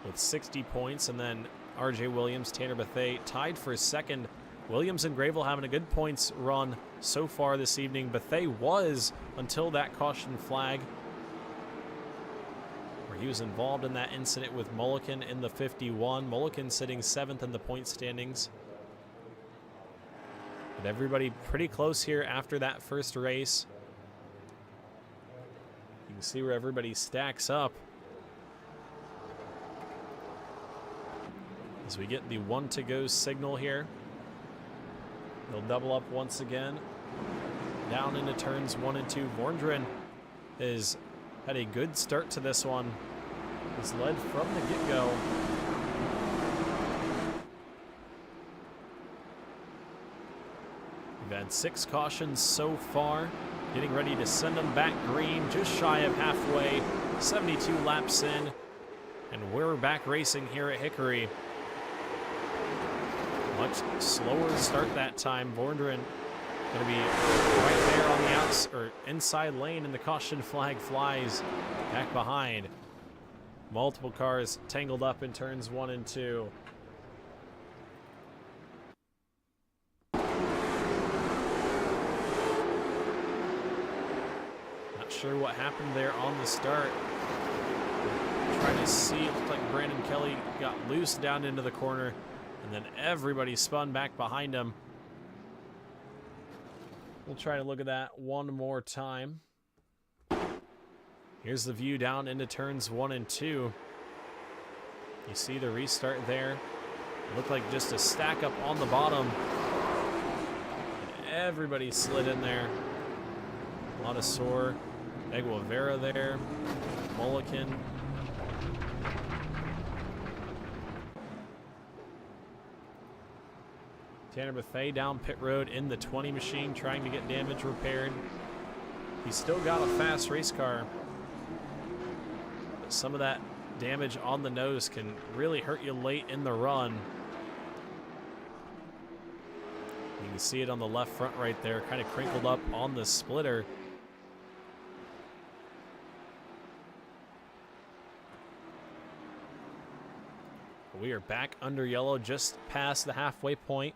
with 60 points, and then RJ Williams, Tanner Bethea tied for second. Williams and Grable having a good points run so far this evening. Bethea was until that caution flag, where he was involved in that incident with Mulliken in the 51. Mulliken sitting 7th in the point standings. But everybody pretty close here after that first race. You can see where everybody stacks up. As we get the 1 to go signal here. They'll double up once again. Down into turns 1 and 2. Vorndren has had a good start to this one. He's led from the get-go. We've had 6 cautions so far. Getting ready to send them back green, just shy of halfway. 72 laps in. And we're back racing here at Hickory. Much slower start that time. Vorndren going to be right there on the inside lane, and the caution flag flies back behind. Multiple cars tangled up in turns 1 and 2. Not sure what happened there on the start. Trying to see, it looked like Brandon Kelly got loose down into the corner, and then everybody spun back behind him. We'll try to look at that one more time. Here's the view down into turns 1 and 2. You see the restart there. It looked like just a stack up on the bottom. And everybody slid in there. Montesor, Eguavera there, Mulliken. Tanner Bethea down pit road in the 20 machine trying to get damage repaired. He's still got a fast race car, but some of that damage on the nose can really hurt you late in the run. You can see it on the left front right there, kind of crinkled up on the splitter. We are back under yellow, just past the halfway point.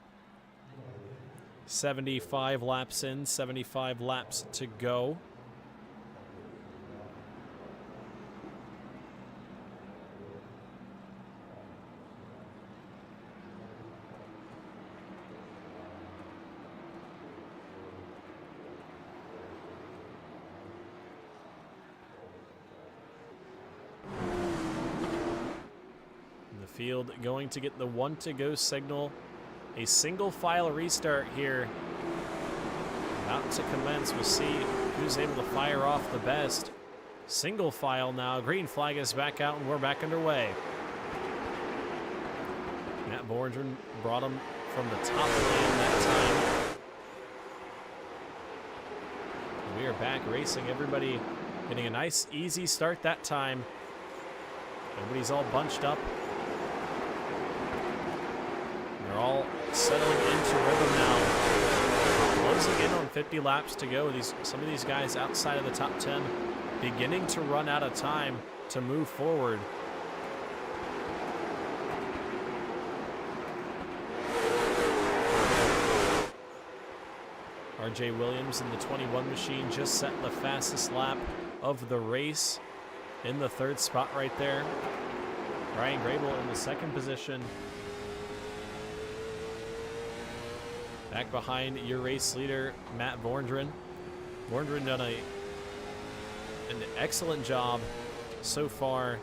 75 laps in, 75 laps to go. Field going to get the 1 to go signal. A single file restart here. About to commence. We'll see who's able to fire off the best. Single file now. Green flag is back out and we're back underway. Matt Borgren brought him from the top lane that time. We are back racing. Everybody getting a nice easy start that time. Everybody's all bunched up. They're all settling into rhythm now. Closing in on 50 laps to go. Some of these guys outside of the top 10 beginning to run out of time to move forward. RJ Williams in the 21 machine just set the fastest lap of the race in the 3rd spot right there. Ryan Grable in the 2nd position. Back behind your race leader, Matt Borgren. Borgren done an excellent job so far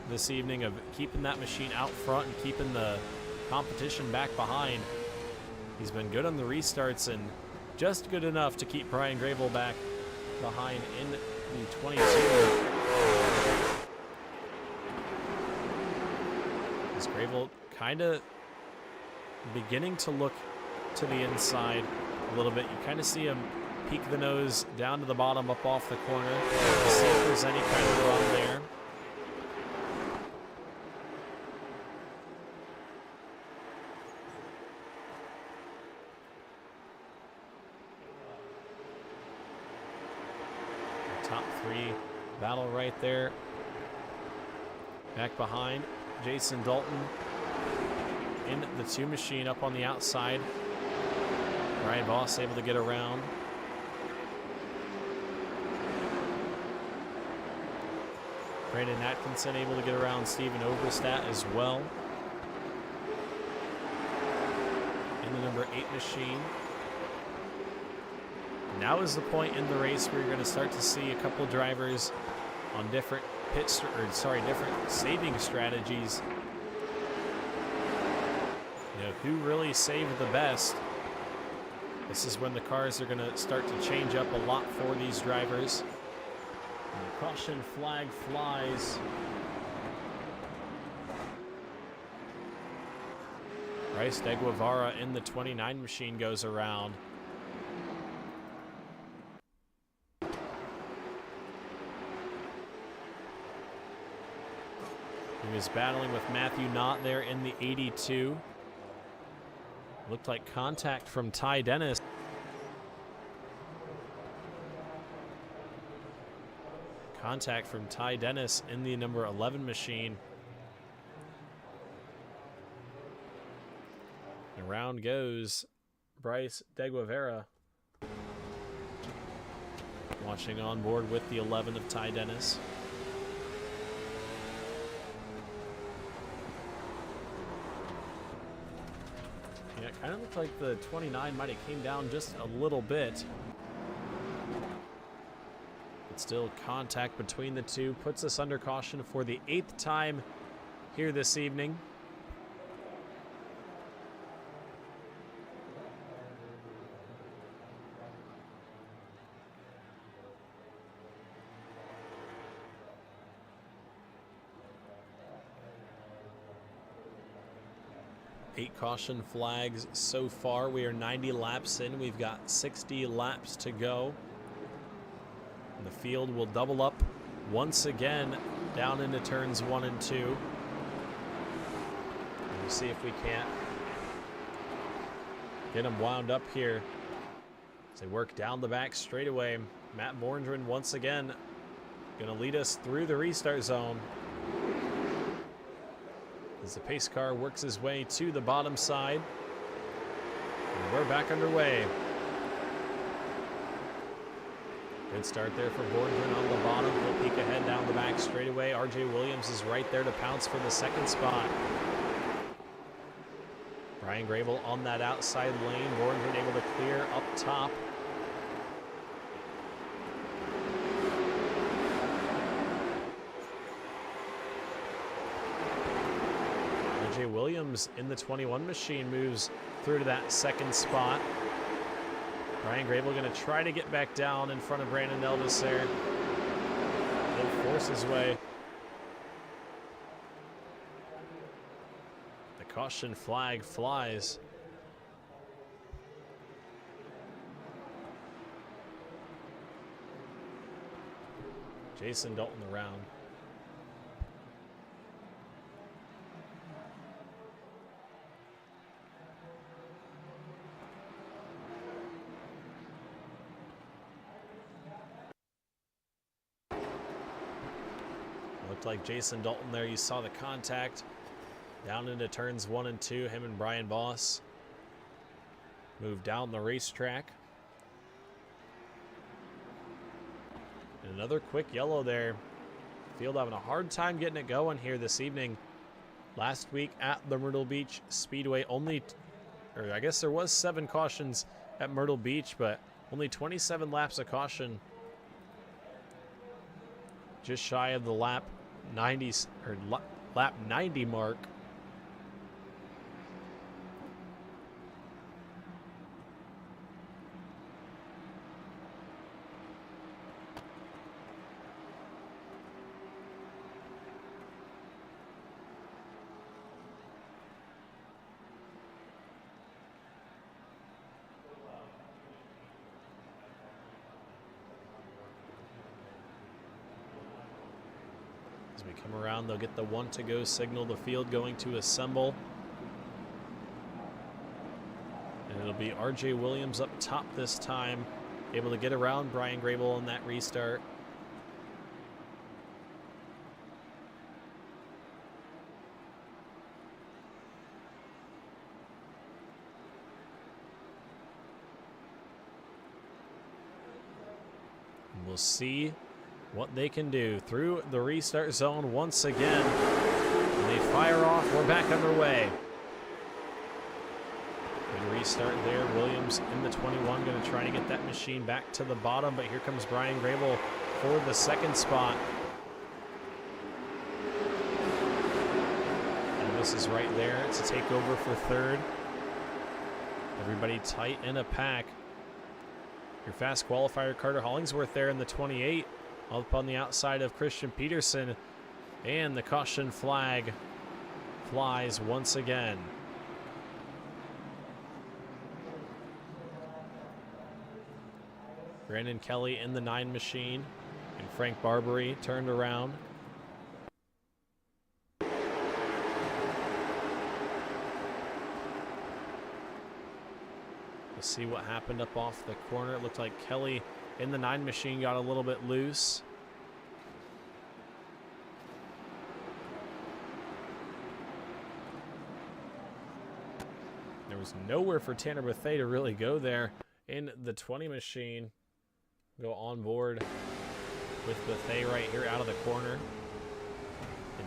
this evening of keeping that machine out front and keeping the competition back behind. He's been good on the restarts and just good enough to keep Brian Grable back behind in the 22. As Grable kind of beginning to look to the inside a little bit. You kind of see him peek the nose down to the bottom up off the corner to see if there's any kind of run there. Top 3 battle right there. Back behind, Jason Dalton in the 2 machine up on the outside. Ryan Voss able to get around. Brandon Atkinson able to get around Steven Overstat as well. In the number 8 machine. Now is the point in the race where you're going to start to see a couple drivers on different different saving strategies. You know, who really saved the best? This is when the cars are going to start to change up a lot for these drivers. And the caution flag flies. Bryce De Guevara in the 29 machine goes around. He was battling with Matthew Knott there in the 82. Looked like contact from Ty Dennis. Contact from Ty Dennis in the number 11 machine. And around goes Bryce De Guevara. Watching on board with the 11 of Ty Dennis. Yeah, it kind of looked like the 29 might have came down just a little bit. But still, contact between the two puts us under caution for the 8th time here this evening. 8 caution flags so far. We are 90 laps in. We've got 60 laps to go. And the field will double up once again down into turns 1 and 2. And we'll see if we can't get them wound up here as they work down the back straightaway. Matt Borndren once again going to lead us through the restart zone as the pace car works his way to the bottom side. And we're back underway. Good start there for Borndren on the bottom. He'll peek ahead down the back straightaway. RJ Williams is right there to pounce for the second spot. Brian Grable on that outside lane. Borndren able to clear up top. RJ Williams in the 21 machine moves through to that second spot. Brian Grable going to try to get back down in front of Brandon Elvis there. He'll force his way. The caution flag flies. Jason Dalton around. Looked like Jason Dalton there. You saw the contact down into turns 1 and 2. Him and Brian Boss move down the racetrack. And another quick yellow there. Field having a hard time getting it going here this evening. Last week at the Myrtle Beach Speedway, I guess there was 7 cautions at Myrtle Beach, but only 27 laps of caution. Just shy of the lap 90 mark. As we come around, they'll get the 1 to go signal, the field going to assemble. And it'll be RJ Williams up top this time, able to get around Brian Grable on that restart. And we'll see what they can do through the restart zone once again. And they fire off. We're back underway. Good restart there. Williams in the 21 going to try to get that machine back to the bottom, but here comes Brian Grable for the second spot. And this is right there. It's a takeover for third. Everybody tight in a pack. Your fast qualifier, Carter Hollingsworth there in the 28. Up on the outside of Christian Peterson, and the caution flag flies once again. Brandon Kelly in the 9 machine, and Frank Barbary turned around. We'll see what happened up off the corner. It looked like Kelly in the 9 machine got a little bit loose. There was nowhere for Tanner Bethea to really go there in the 20 machine. Go on board with Bethea right here out of the corner.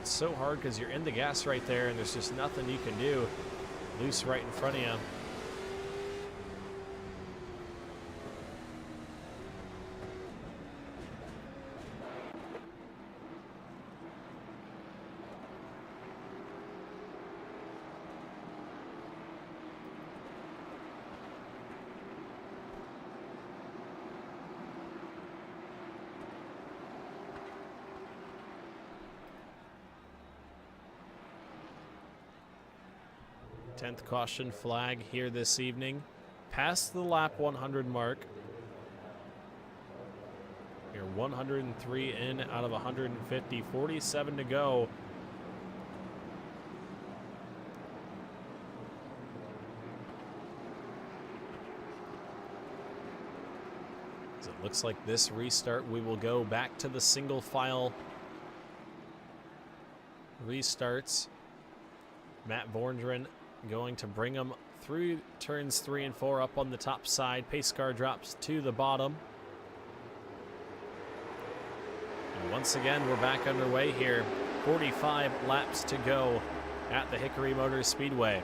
It's so hard because you're in the gas right there and there's just nothing you can do. Loose right in front of you. 10th caution flag here this evening. Past the lap 100 mark. You're 103 in out of 150, 47 to go. As it looks like this restart, we will go back to the single file restarts. Matt Vorndren going to bring them through turns 3 and 4 up on the top side. Pace car drops to the bottom. And once again, we're back underway here. 45 laps to go at the Hickory Motor Speedway.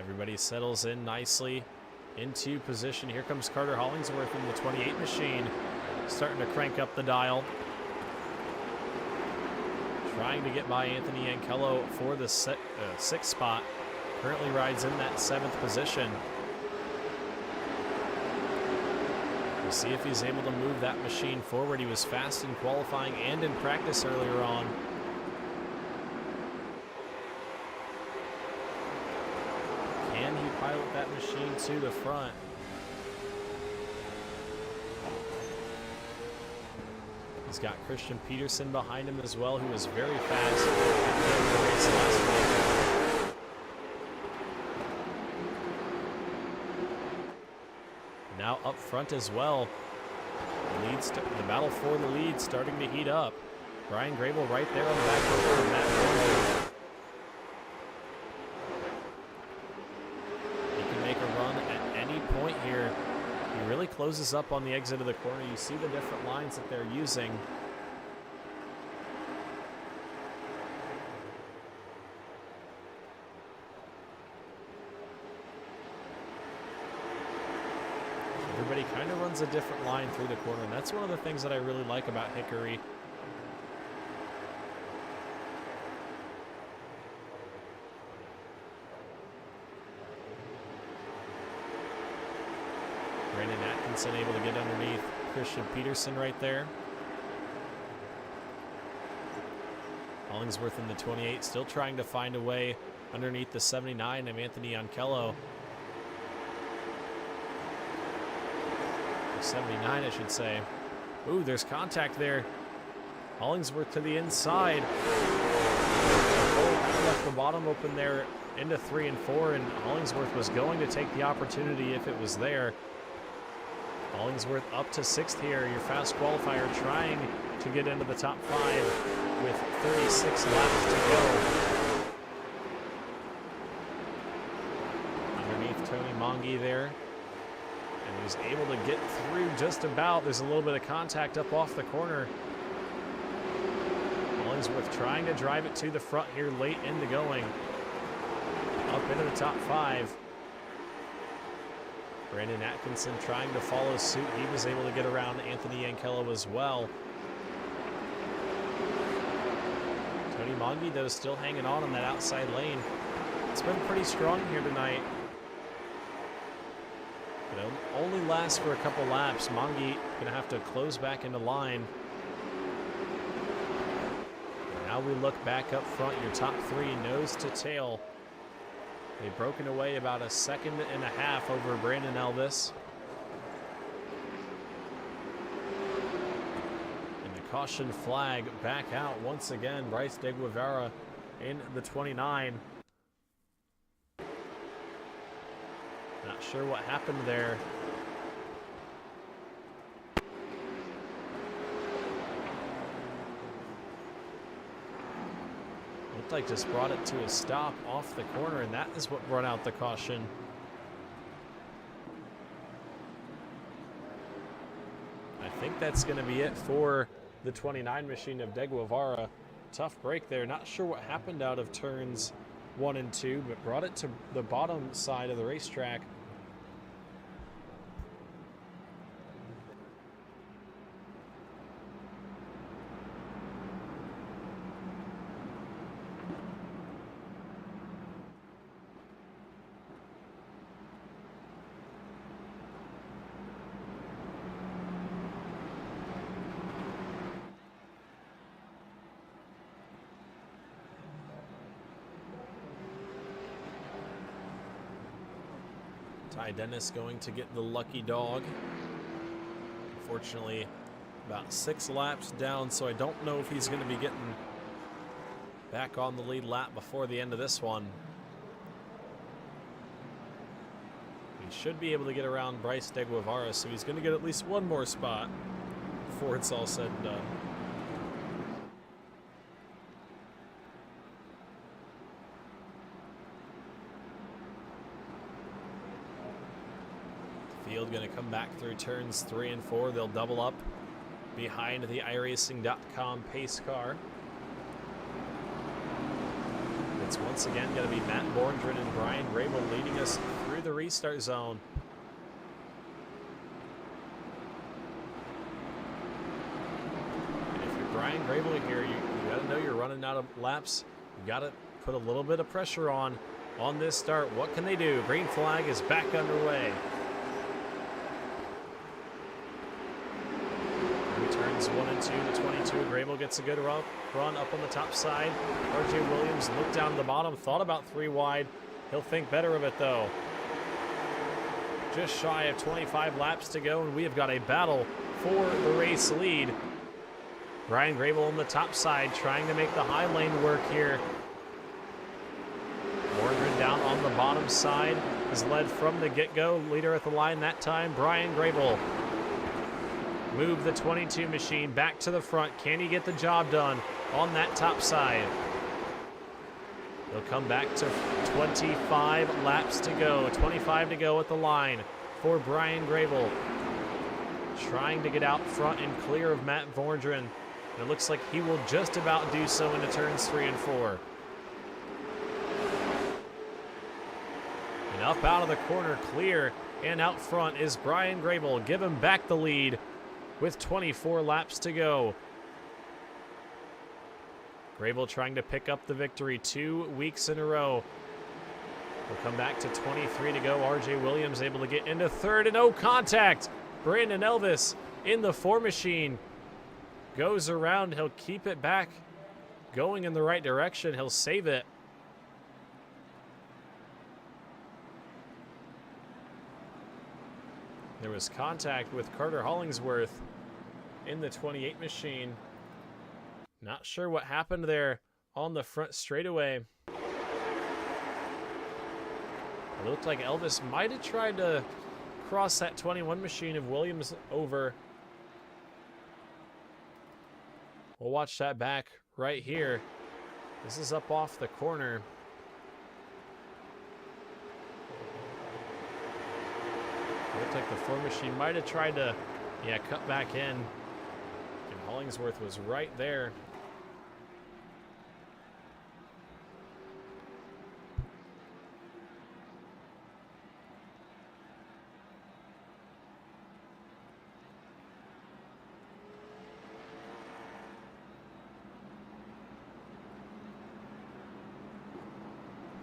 Everybody settles in nicely into position. Here comes Carter Hollingsworth in the 28 machine, starting to crank up the dial. Trying to get by Anthony Ankello for the 6th spot. Currently rides in that 7th position. We'll see if he's able to move that machine forward. He was fast in qualifying and in practice earlier on. Can he pilot that machine to the front? He's got Christian Peterson behind him as well, who was very fast at the end of the race last week. Now up front as well. The battle for the lead starting to heat up. Brian Grable right there on the back row of Matt Vorndren. He can make a run at any point here. He really closes up on the exit of the corner. You see the different lines that they're using. Everybody kind of runs a different line through the corner, and that's one of the things that I really like about Hickory. Brandon Atkinson able to get underneath Christian Peterson right there. Hollingsworth in the 28, still trying to find a way underneath the 79 of Anthony Ankello. 79, I should say. Ooh, there's contact there. Hollingsworth to the inside. Oh, left the bottom open there into 3 and 4, and Hollingsworth was going to take the opportunity if it was there. Hollingsworth up to 6th here, your fast qualifier, trying to get into the top 5 with 36 laps to go. Underneath Tony Mongi there. And he was able to get through just about. There's a little bit of contact up off the corner. Hollingsworth trying to drive it to the front here late in the going. Up into the top 5. Brandon Atkinson trying to follow suit. He was able to get around Anthony Ankello as well. Tony Mongi, though, still hanging on that outside lane. It's been pretty strong here tonight. It'll only last for a couple laps. Mongi going to have to close back into line. Now we look back up front. Your top 3 nose to tail. They've broken away about a 1.5 seconds over Brandon Elvis. And the caution flag back out once again. Bryce De Guevara in the 29. Not sure what happened there. Looked like just brought it to a stop off the corner, and that is what brought out the caution. I think that's going to be it for the 29 machine of De Guevara. Tough break there. Not sure what happened out of turns 1 and 2, but brought it to the bottom side of the racetrack. Ty Dennis going to get the lucky dog. Unfortunately, about 6 laps down, so I don't know if he's going to be getting back on the lead lap before the end of this one. He should be able to get around Bryce De Guevara, so he's going to get at least one more spot before it's all said and done. Field going to come back through turns 3 and 4. They'll double up behind the iRacing.com pace car. It's once again going to be Matt Borndren and Brian Grable leading us through the restart zone. And if you're Brian Grable here, you got to know you're running out of laps. You got to put a little bit of pressure on this start. What can they do? Green flag is back underway. Turns 1 and 2 to 22. Grable gets a good run up on the top side. RJ Williams looked down the bottom, thought about 3 wide. He'll think better of it though. Just shy of 25 laps to go, and we have got a battle for the race lead. Brian Grable on the top side trying to make the high lane work here. Borndren down on the bottom side is led from the get-go. Leader at the line that time, Brian Grable. Move the 22 machine back to the front. Can he get the job done on that top side? He'll come back to 25 laps to go. 25 to go at the line for Brian Grable. Trying to get out front and clear of Matt Borndren. It looks like he will just about do so into turns 3 and 4. And up out of the corner, clear, and out front is Brian Grable. Give him back the lead with 24 laps to go. Grable trying to pick up the victory 2 weeks in a row. We'll come back to 23 to go. RJ Williams able to get into third, and no contact. Brandon Elvis in the 4 machine goes around. He'll keep it back going in the right direction. He'll save it. There was contact with Carter Hollingsworth in the 28 machine. Not sure what happened there on the front straightaway. It looked like Elvis might have tried to cross that 21 machine of Williams over. We'll watch that back right here. This is up off the corner. Looked like the 4 machine might have tried to, cut back in. And Hollingsworth was right there.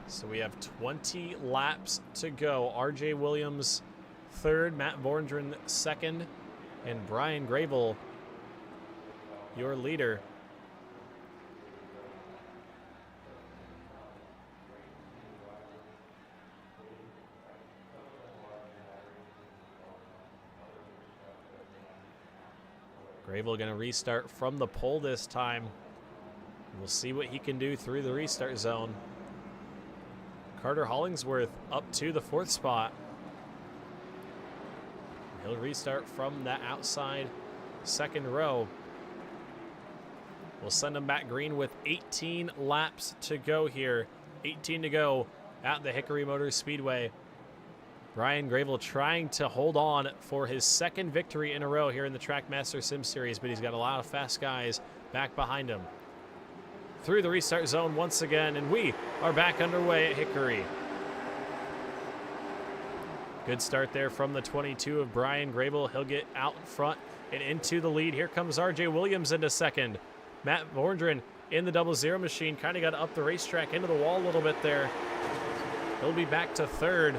So we have 20 laps to go. RJ Williams third, Matt Borndren second, and Brian Grable, your leader. Grable going to restart from the pole this time. We'll see what he can do through the restart zone. Carter Hollingsworth up to the 4th spot. He'll restart from that outside 2nd row. We'll send him back green with 18 laps to go here. 18 to go at the Hickory Motor Speedway. Brian Grable trying to hold on for his 2nd victory in a row here in the Trackmaster Sim Series, but he's got a lot of fast guys back behind him. Through the restart zone once again, and we are back underway at Hickory. Good start there from the 22 of Brian Grable. He'll get out front and into the lead. Here comes RJ Williams into 2nd. Matt Borndren in the 00 machine. Kind of got up the racetrack into the wall a little bit there. He'll be back to 3rd.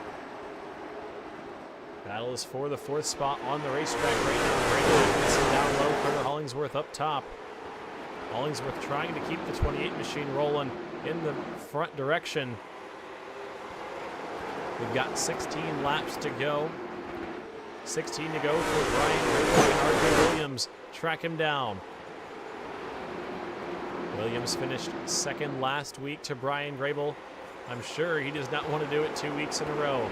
Battle is for the 4th spot on the racetrack right now. Grable gets him down low. Carter Hollingsworth up top. Hollingsworth trying to keep the 28 machine rolling in the front direction. We've got 16 laps to go. 16 to go for Brian Grable and RJ Williams. Track him down. Williams finished second last week to Brian Grable. I'm sure he does not want to do it 2 weeks in a row.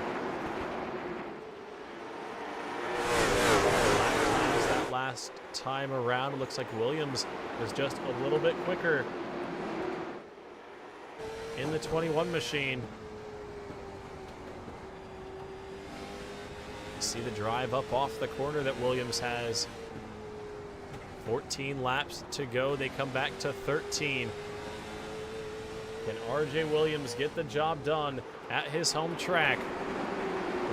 That last time around, it looks like Williams was just a little bit quicker in the 21 machine. You see the drive up off the corner that Williams has. 14 laps to go. They come back to 13. Can RJ Williams get the job done at his home track?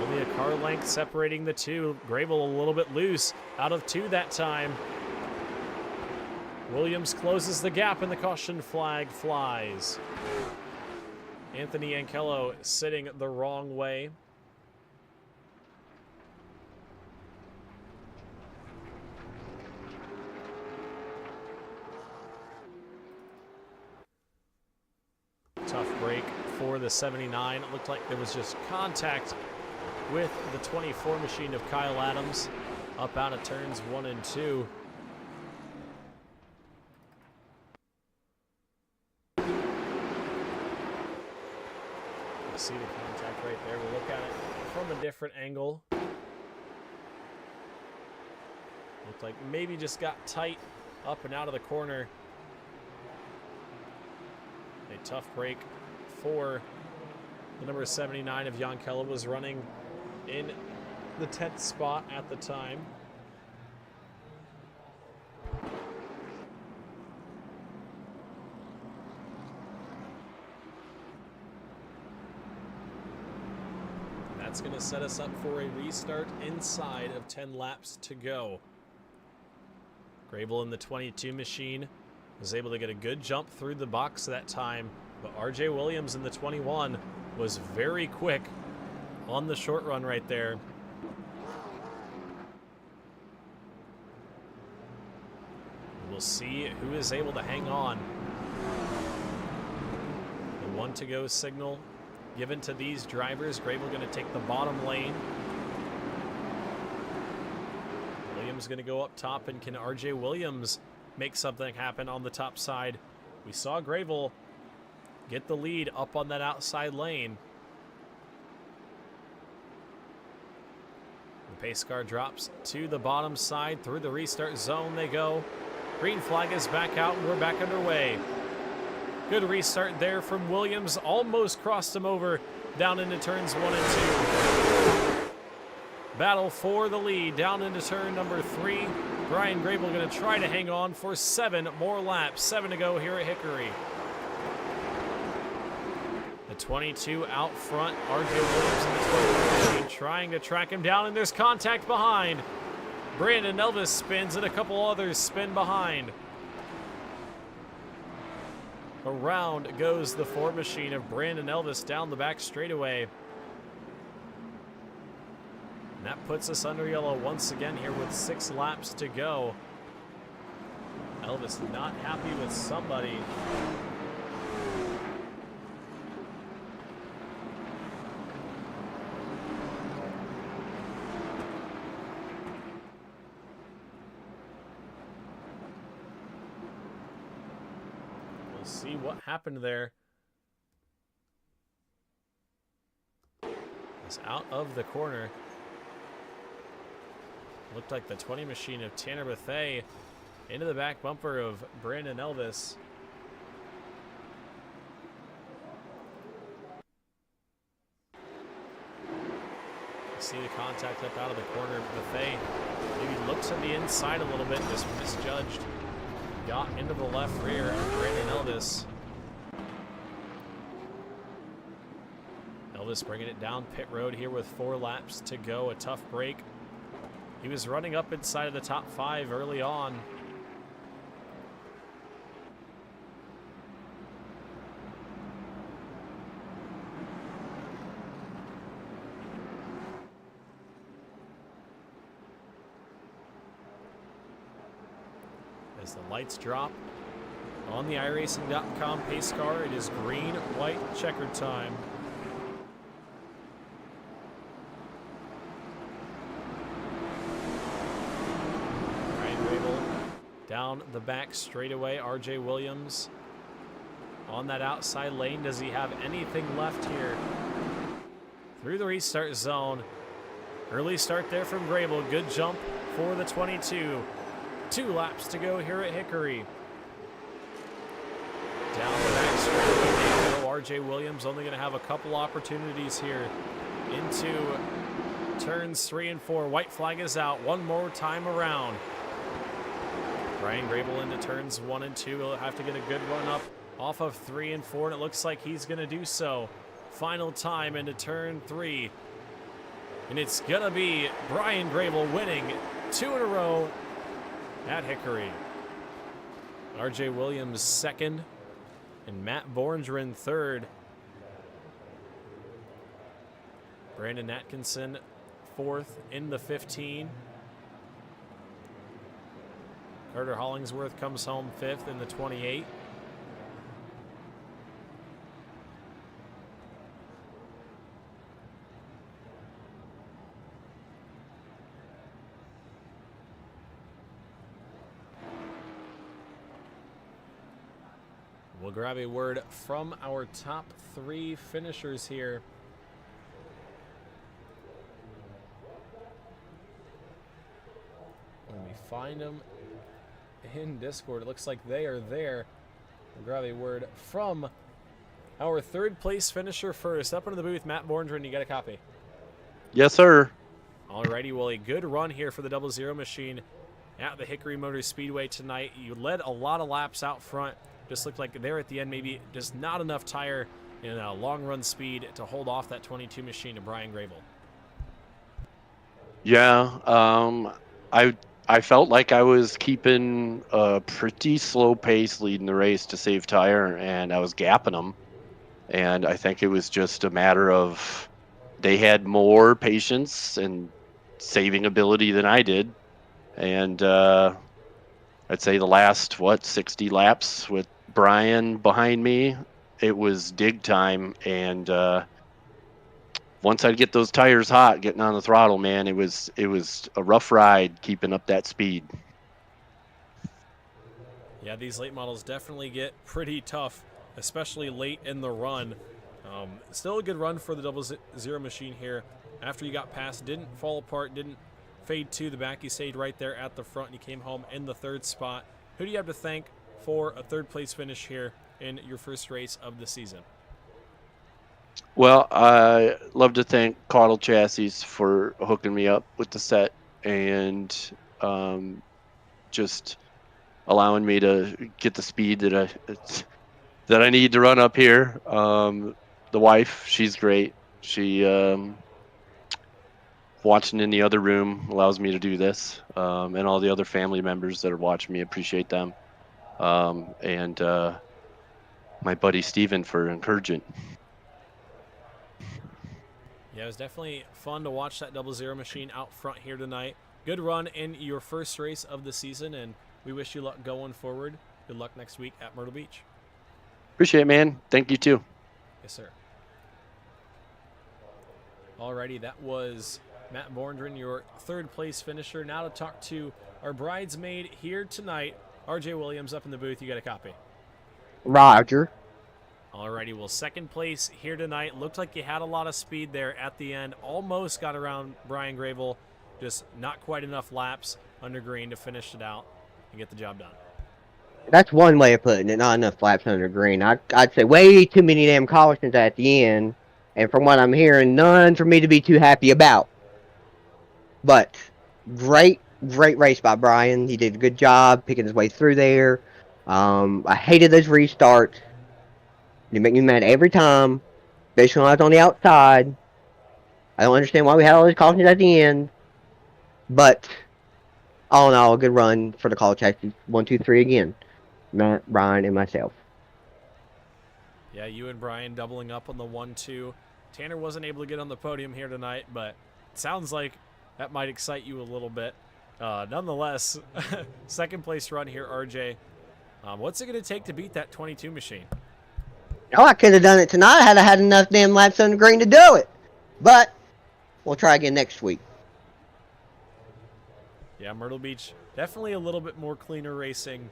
Only a car length separating the two. Grable a little bit loose, out of 2 that time. Williams closes the gap and the caution flag flies. Anthony Ankello sitting the wrong way. Tough break for the 79. It looked like there was just contact with the 24 machine of Kyle Adams up out of turns 1 and 2. You see the contact right there. We'll look at it from a different angle. Looked like maybe just got tight up and out of the corner. A tough break for the number 79 of Jan Kella, was running in the 10th spot at the time. That's going to set us up for a restart inside of 10 laps to go. Grable in the 22 machine was able to get a good jump through the box that time, but RJ Williams in the 21 was very quick on the short run right there. We'll see who is able to hang on. The 1 to go signal given to these drivers. Grable going to take the bottom lane. Williams going to go up top, and can RJ Williams make something happen on the top side? We saw Grable get the lead up on that outside lane. The pace car drops to the bottom side. Through the restart zone they go. Green flag is back out, and we're back underway. Good restart there from Williams. Almost crossed him over down into turns 1 and 2. Battle for the lead down into turn number 3. Brian Grable going to try to hang on for 7 more laps. 7 to go here at Hickory. The 22 out front. RJ Williams in the 23 trying to track him down, and there's contact behind. Brandon Elvis spins, and a couple others spin behind. Around goes the 4 machine of Brandon Elvis down the back straightaway. And that puts us under yellow once again here with 6 laps to go. Elvis not happy with somebody. See what happened there. It's out of the corner. Looked like the 20 machine of Tanner Bethea into the back bumper of Brandon Elvis. You see the contact up out of the corner. Bethea maybe looks at the inside a little bit, just misjudged. Got into the left rear of Brandon Elvis. Elvis bringing it down pit road here with 4 laps to go. A tough break. He was running up inside of the top 5 early on. As the lights drop on the iRacing.com pace car, it is green, white, checkered time. down the back straightaway. RJ Williams on that outside lane. Does he have anything left here? Through the restart zone. Early start there from Grable. Good jump for the 22. 2 laps to go here at Hickory. Down the back straightaway they go. RJ Williams only going to have a couple opportunities here into turns 3 and 4. White flag is out. One more time around. Brian Grable into turns 1 and 2. He'll have to get a good run up off of 3 and 4, and it looks like he's going to do so. Final time into turn 3. And it's going to be Brian Grable winning 2 in a row at Hickory. RJ Williams second, and Matt Borngren third. Brandon Atkinson fourth in the 15. Carter Hollingsworth comes home fifth in the 28. We'll grab a word from our top 3 finishers here. When we find them in Discord, it looks like they are there. We'll grab a word from our 3rd place finisher first. Up into the booth, Matt Borngren, you got a copy? Yes, sir. Alrighty, well, a good run here for the 00 machine at the Hickory Motor Speedway tonight. You led a lot of laps out front. Just looked like there at the end, maybe just not enough tire and long run speed to hold off that 22 machine to Brian Grable. Yeah, I felt like I was keeping a pretty slow pace leading the race to save tire, and I was gapping them. And I think it was just a matter of they had more patience and saving ability than I did. And I'd say the last, 60 laps with Brian behind me, it was dig time. And once I'd get those tires hot, getting on the throttle, man, it was a rough ride keeping up that speed. Yeah, these late models definitely get pretty tough, especially late in the run. Still a good run for the 00 machine here. After you got past, didn't fall apart, didn't fade to the back. You stayed right there at the front, and you came home in the 3rd spot. Who do you have to thank for a 3rd place finish here in your first race of the season? Well, I love to thank Caudle Chassis for hooking me up with the set and just allowing me to get the speed that I need to run up here. The wife, she's great. She watching in the other room allows me to do this, and all the other family members that are watching me, appreciate them, and my buddy Steven for encouraging. Yeah, it was definitely fun to watch that 00 machine out front here tonight. Good run in your first race of the season, and we wish you luck going forward. Good luck next week at Myrtle Beach. Appreciate it, man. Thank you too. Yes, sir. Alrighty, that was Matt Borngren, your 3rd place finisher. Now to talk to our bridesmaid here tonight, RJ Williams, up in the booth. You got a copy? Roger. Alrighty, well, 2nd place here tonight. Looked like you had a lot of speed there at the end. Almost got around Brian Grable. Just not quite enough laps under green to finish it out and get the job done. That's one way of putting it, not enough laps under green. I'd say way too many damn cautions at the end, and from what I'm hearing, none for me to be too happy about. But great race by Brian. He did a good job picking his way through there. I hated those restarts. You make me mad every time, especially when I was on the outside. I don't understand why we had all those cautions at the end. But all in all, a good run for the college Texas. 1, 2, 3 again. Matt, Brian, and myself. Yeah, you and Brian doubling up on the 1-2. Tanner wasn't able to get on the podium here tonight, but it sounds like that might excite you a little bit. Nonetheless, 2nd place run here, RJ. What's it going to take to beat that 22 machine? Oh, I could have done it tonight had I had enough damn laps on the green to do it. But we'll try again next week. Yeah, Myrtle Beach, definitely a little bit more cleaner racing.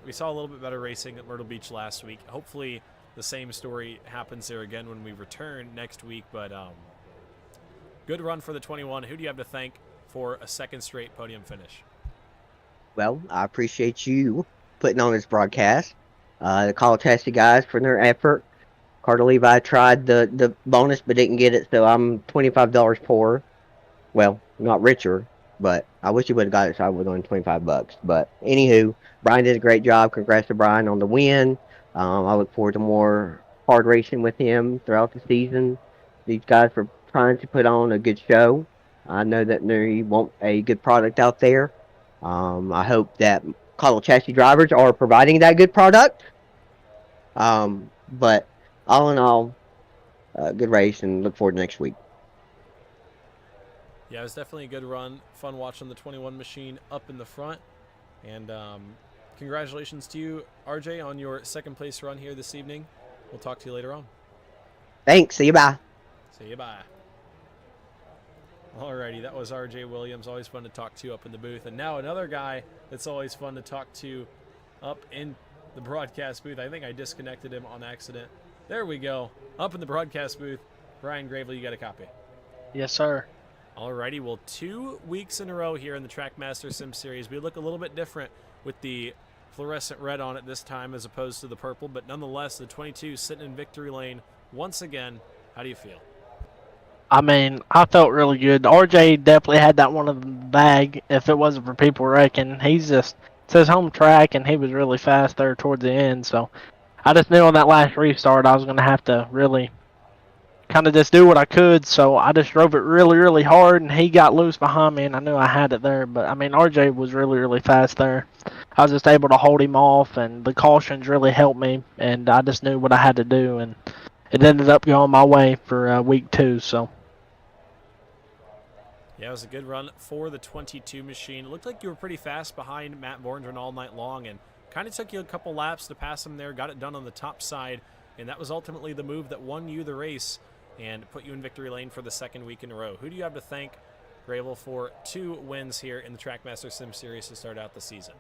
We saw a little bit better racing at Myrtle Beach last week. Hopefully the same story happens there again when we return next week. But good run for the 21. Who do you have to thank for a second straight podium finish? Well, I appreciate you putting on this broadcast. The Call of Tasty guys for their effort. Carter Levi tried the bonus but didn't get it, so I'm $25 poorer. Well, not richer, but I wish he would have got it, so I would have won $25. But anywho, Brian did a great job. Congrats to Brian on the win. I look forward to more hard racing with him throughout the season. These guys are trying to put on a good show. I know that they want a good product out there. I hope that Call of Chassis drivers are providing that good product. But all in all, good race and look forward to next week. Yeah, it was definitely a good run. Fun watching the 21 machine up in the front. And congratulations to you, RJ, on your second place run here this evening. We'll talk to you later on. Thanks. See you. Bye. See you. Bye. Alrighty, that was RJ Williams. Always fun to talk to up in the booth. And now another guy that's always fun to talk to up in the broadcast booth. I think I disconnected him on accident. There we go. Up in the broadcast booth. Brian Gravel, you got a copy. Yes, sir. Alrighty, well, 2 weeks in a row here in the Trackmaster Sim Series. We look a little bit different with the fluorescent red on it this time as opposed to the purple, but nonetheless, the 22 sitting in victory lane once again. How do you feel? I mean, I felt really good. RJ definitely had that one in the bag if it wasn't for people wrecking. It's his home track, and he was really fast there towards the end. So I just knew on that last restart I was going to have to really kind of just do what I could. So I just drove it really, really hard, and he got loose behind me, and I knew I had it there. But, I mean, RJ was really, really fast there. I was just able to hold him off, and the cautions really helped me, and I just knew what I had to do, and it ended up going my way for week 2, so. Yeah, it was a good run for the 22 machine. It looked like you were pretty fast behind Matt Borndren all night long, and kind of took you a couple laps to pass him there, got it done on the top side, and that was ultimately the move that won you the race and put you in victory lane for the second week in a row. Who do you have to thank, Gravel, for 2 wins here in the Trackmaster Sim Series to start out the season?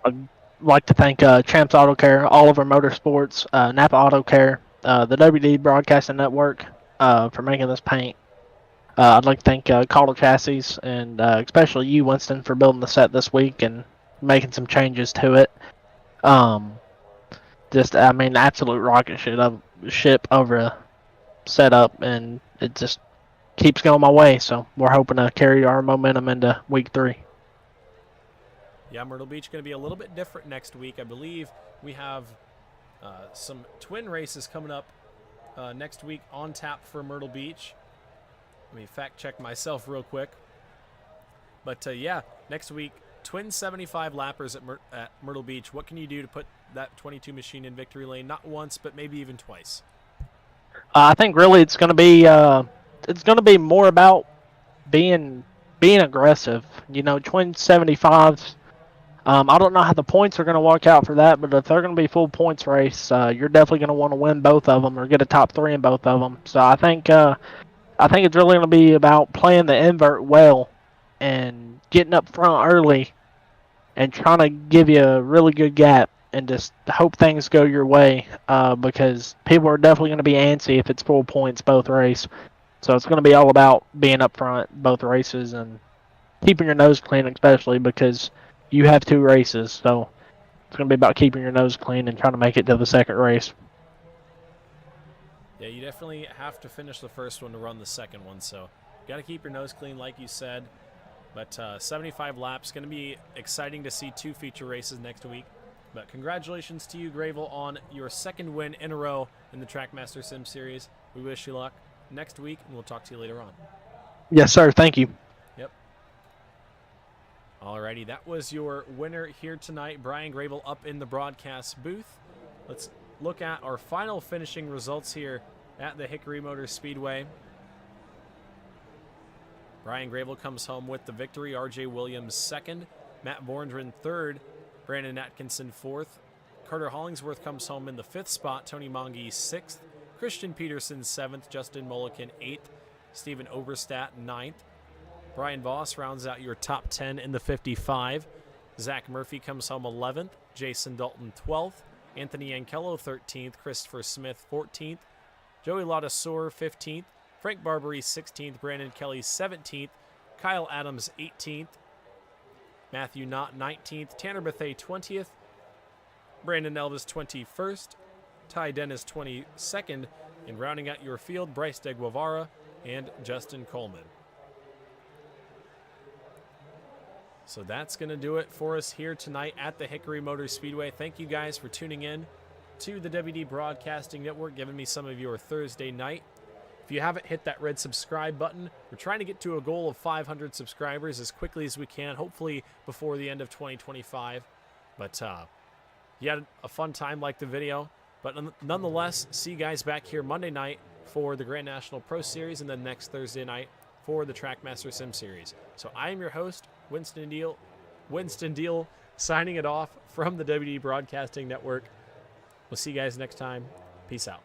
I'd like to thank Champs Auto Care, Oliver Motorsports, Napa Auto Care, the WD Broadcasting Network for making this paint. I'd like to thank Call of Chassis and especially you, Winston, for building the set this week and making some changes to it. Absolute rocket ship over a setup, and it just keeps going my way. So we're hoping to carry our momentum into week 3. Yeah, Myrtle Beach going to be a little bit different next week. I believe we have some twin races coming up next week on tap for Myrtle Beach. Let me fact check myself real quick. But yeah, next week, twin 75 lappers at Myrtle Beach. What can you do to put that 22 machine in victory lane? Not once, but maybe even twice. I think really it's going to be more about being aggressive. You know, twin 75s. I don't know how the points are going to work out for that, but if they're going to be full points race, you're definitely going to want to win both of them or get a top 3 in both of them. So I think it's really going to be about playing the invert well and getting up front early and trying to give you a really good gap and just hope things go your way because people are definitely going to be antsy if it's full points both races. So it's going to be all about being up front both races and keeping your nose clean, especially because you have 2 races. So it's going to be about keeping your nose clean and trying to make it to the second race. Yeah, you definitely have to finish the first one to run the second one, so you got to keep your nose clean like you said. But 75 laps, going to be exciting to see 2 feature races next week. But congratulations to you, Gravel, on your second win in a row in the Trackmaster Sim Series. We wish you luck next week, and we'll talk to you later on. Yes, sir. Thank you. Yep. Alrighty, that was your winner here tonight, Brian Gravel, up in the broadcast booth. Let's look at our final finishing results here at the Hickory Motor Speedway. Brian Gravel comes home with the victory. RJ Williams second, Matt Borndren third, Brandon Atkinson fourth, Carter Hollingsworth comes home in the 5th spot, Tony Monge 6th, Christian Peterson 7th, Justin Mulliken 8th, Stephen Oberstadt 9th, Brian Voss rounds out your top 10 in the 55. Zach Murphy comes home 11th. Jason Dalton 12th. Anthony Ankello 13th. Christopher Smith 14th. Joey Ladasur 15th. Frank Barbary 16th. Brandon Kelly 17th. Kyle Adams 18th. Matthew Knott 19th. Tanner Bethea 20th. Brandon Elvis 21st. Ty Dennis 22nd. And rounding out your field, Bryce De Guevara and Justin Coleman. So that's going to do it for us here tonight at the Hickory Motor Speedway. Thank you guys for tuning in to the WD Broadcasting Network, giving me some of your Thursday night. If you haven't hit that red subscribe button, we're trying to get to a goal of 500 subscribers as quickly as we can, hopefully before the end of 2025. But you had a fun time, like the video. But nonetheless, see you guys back here Monday night for the Grand National Pro Series and then next Thursday night for the Trackmaster Sim Series. So I am your host, Winston Deal, signing it off from the WD Broadcasting Network. We'll see you guys next time. Peace out.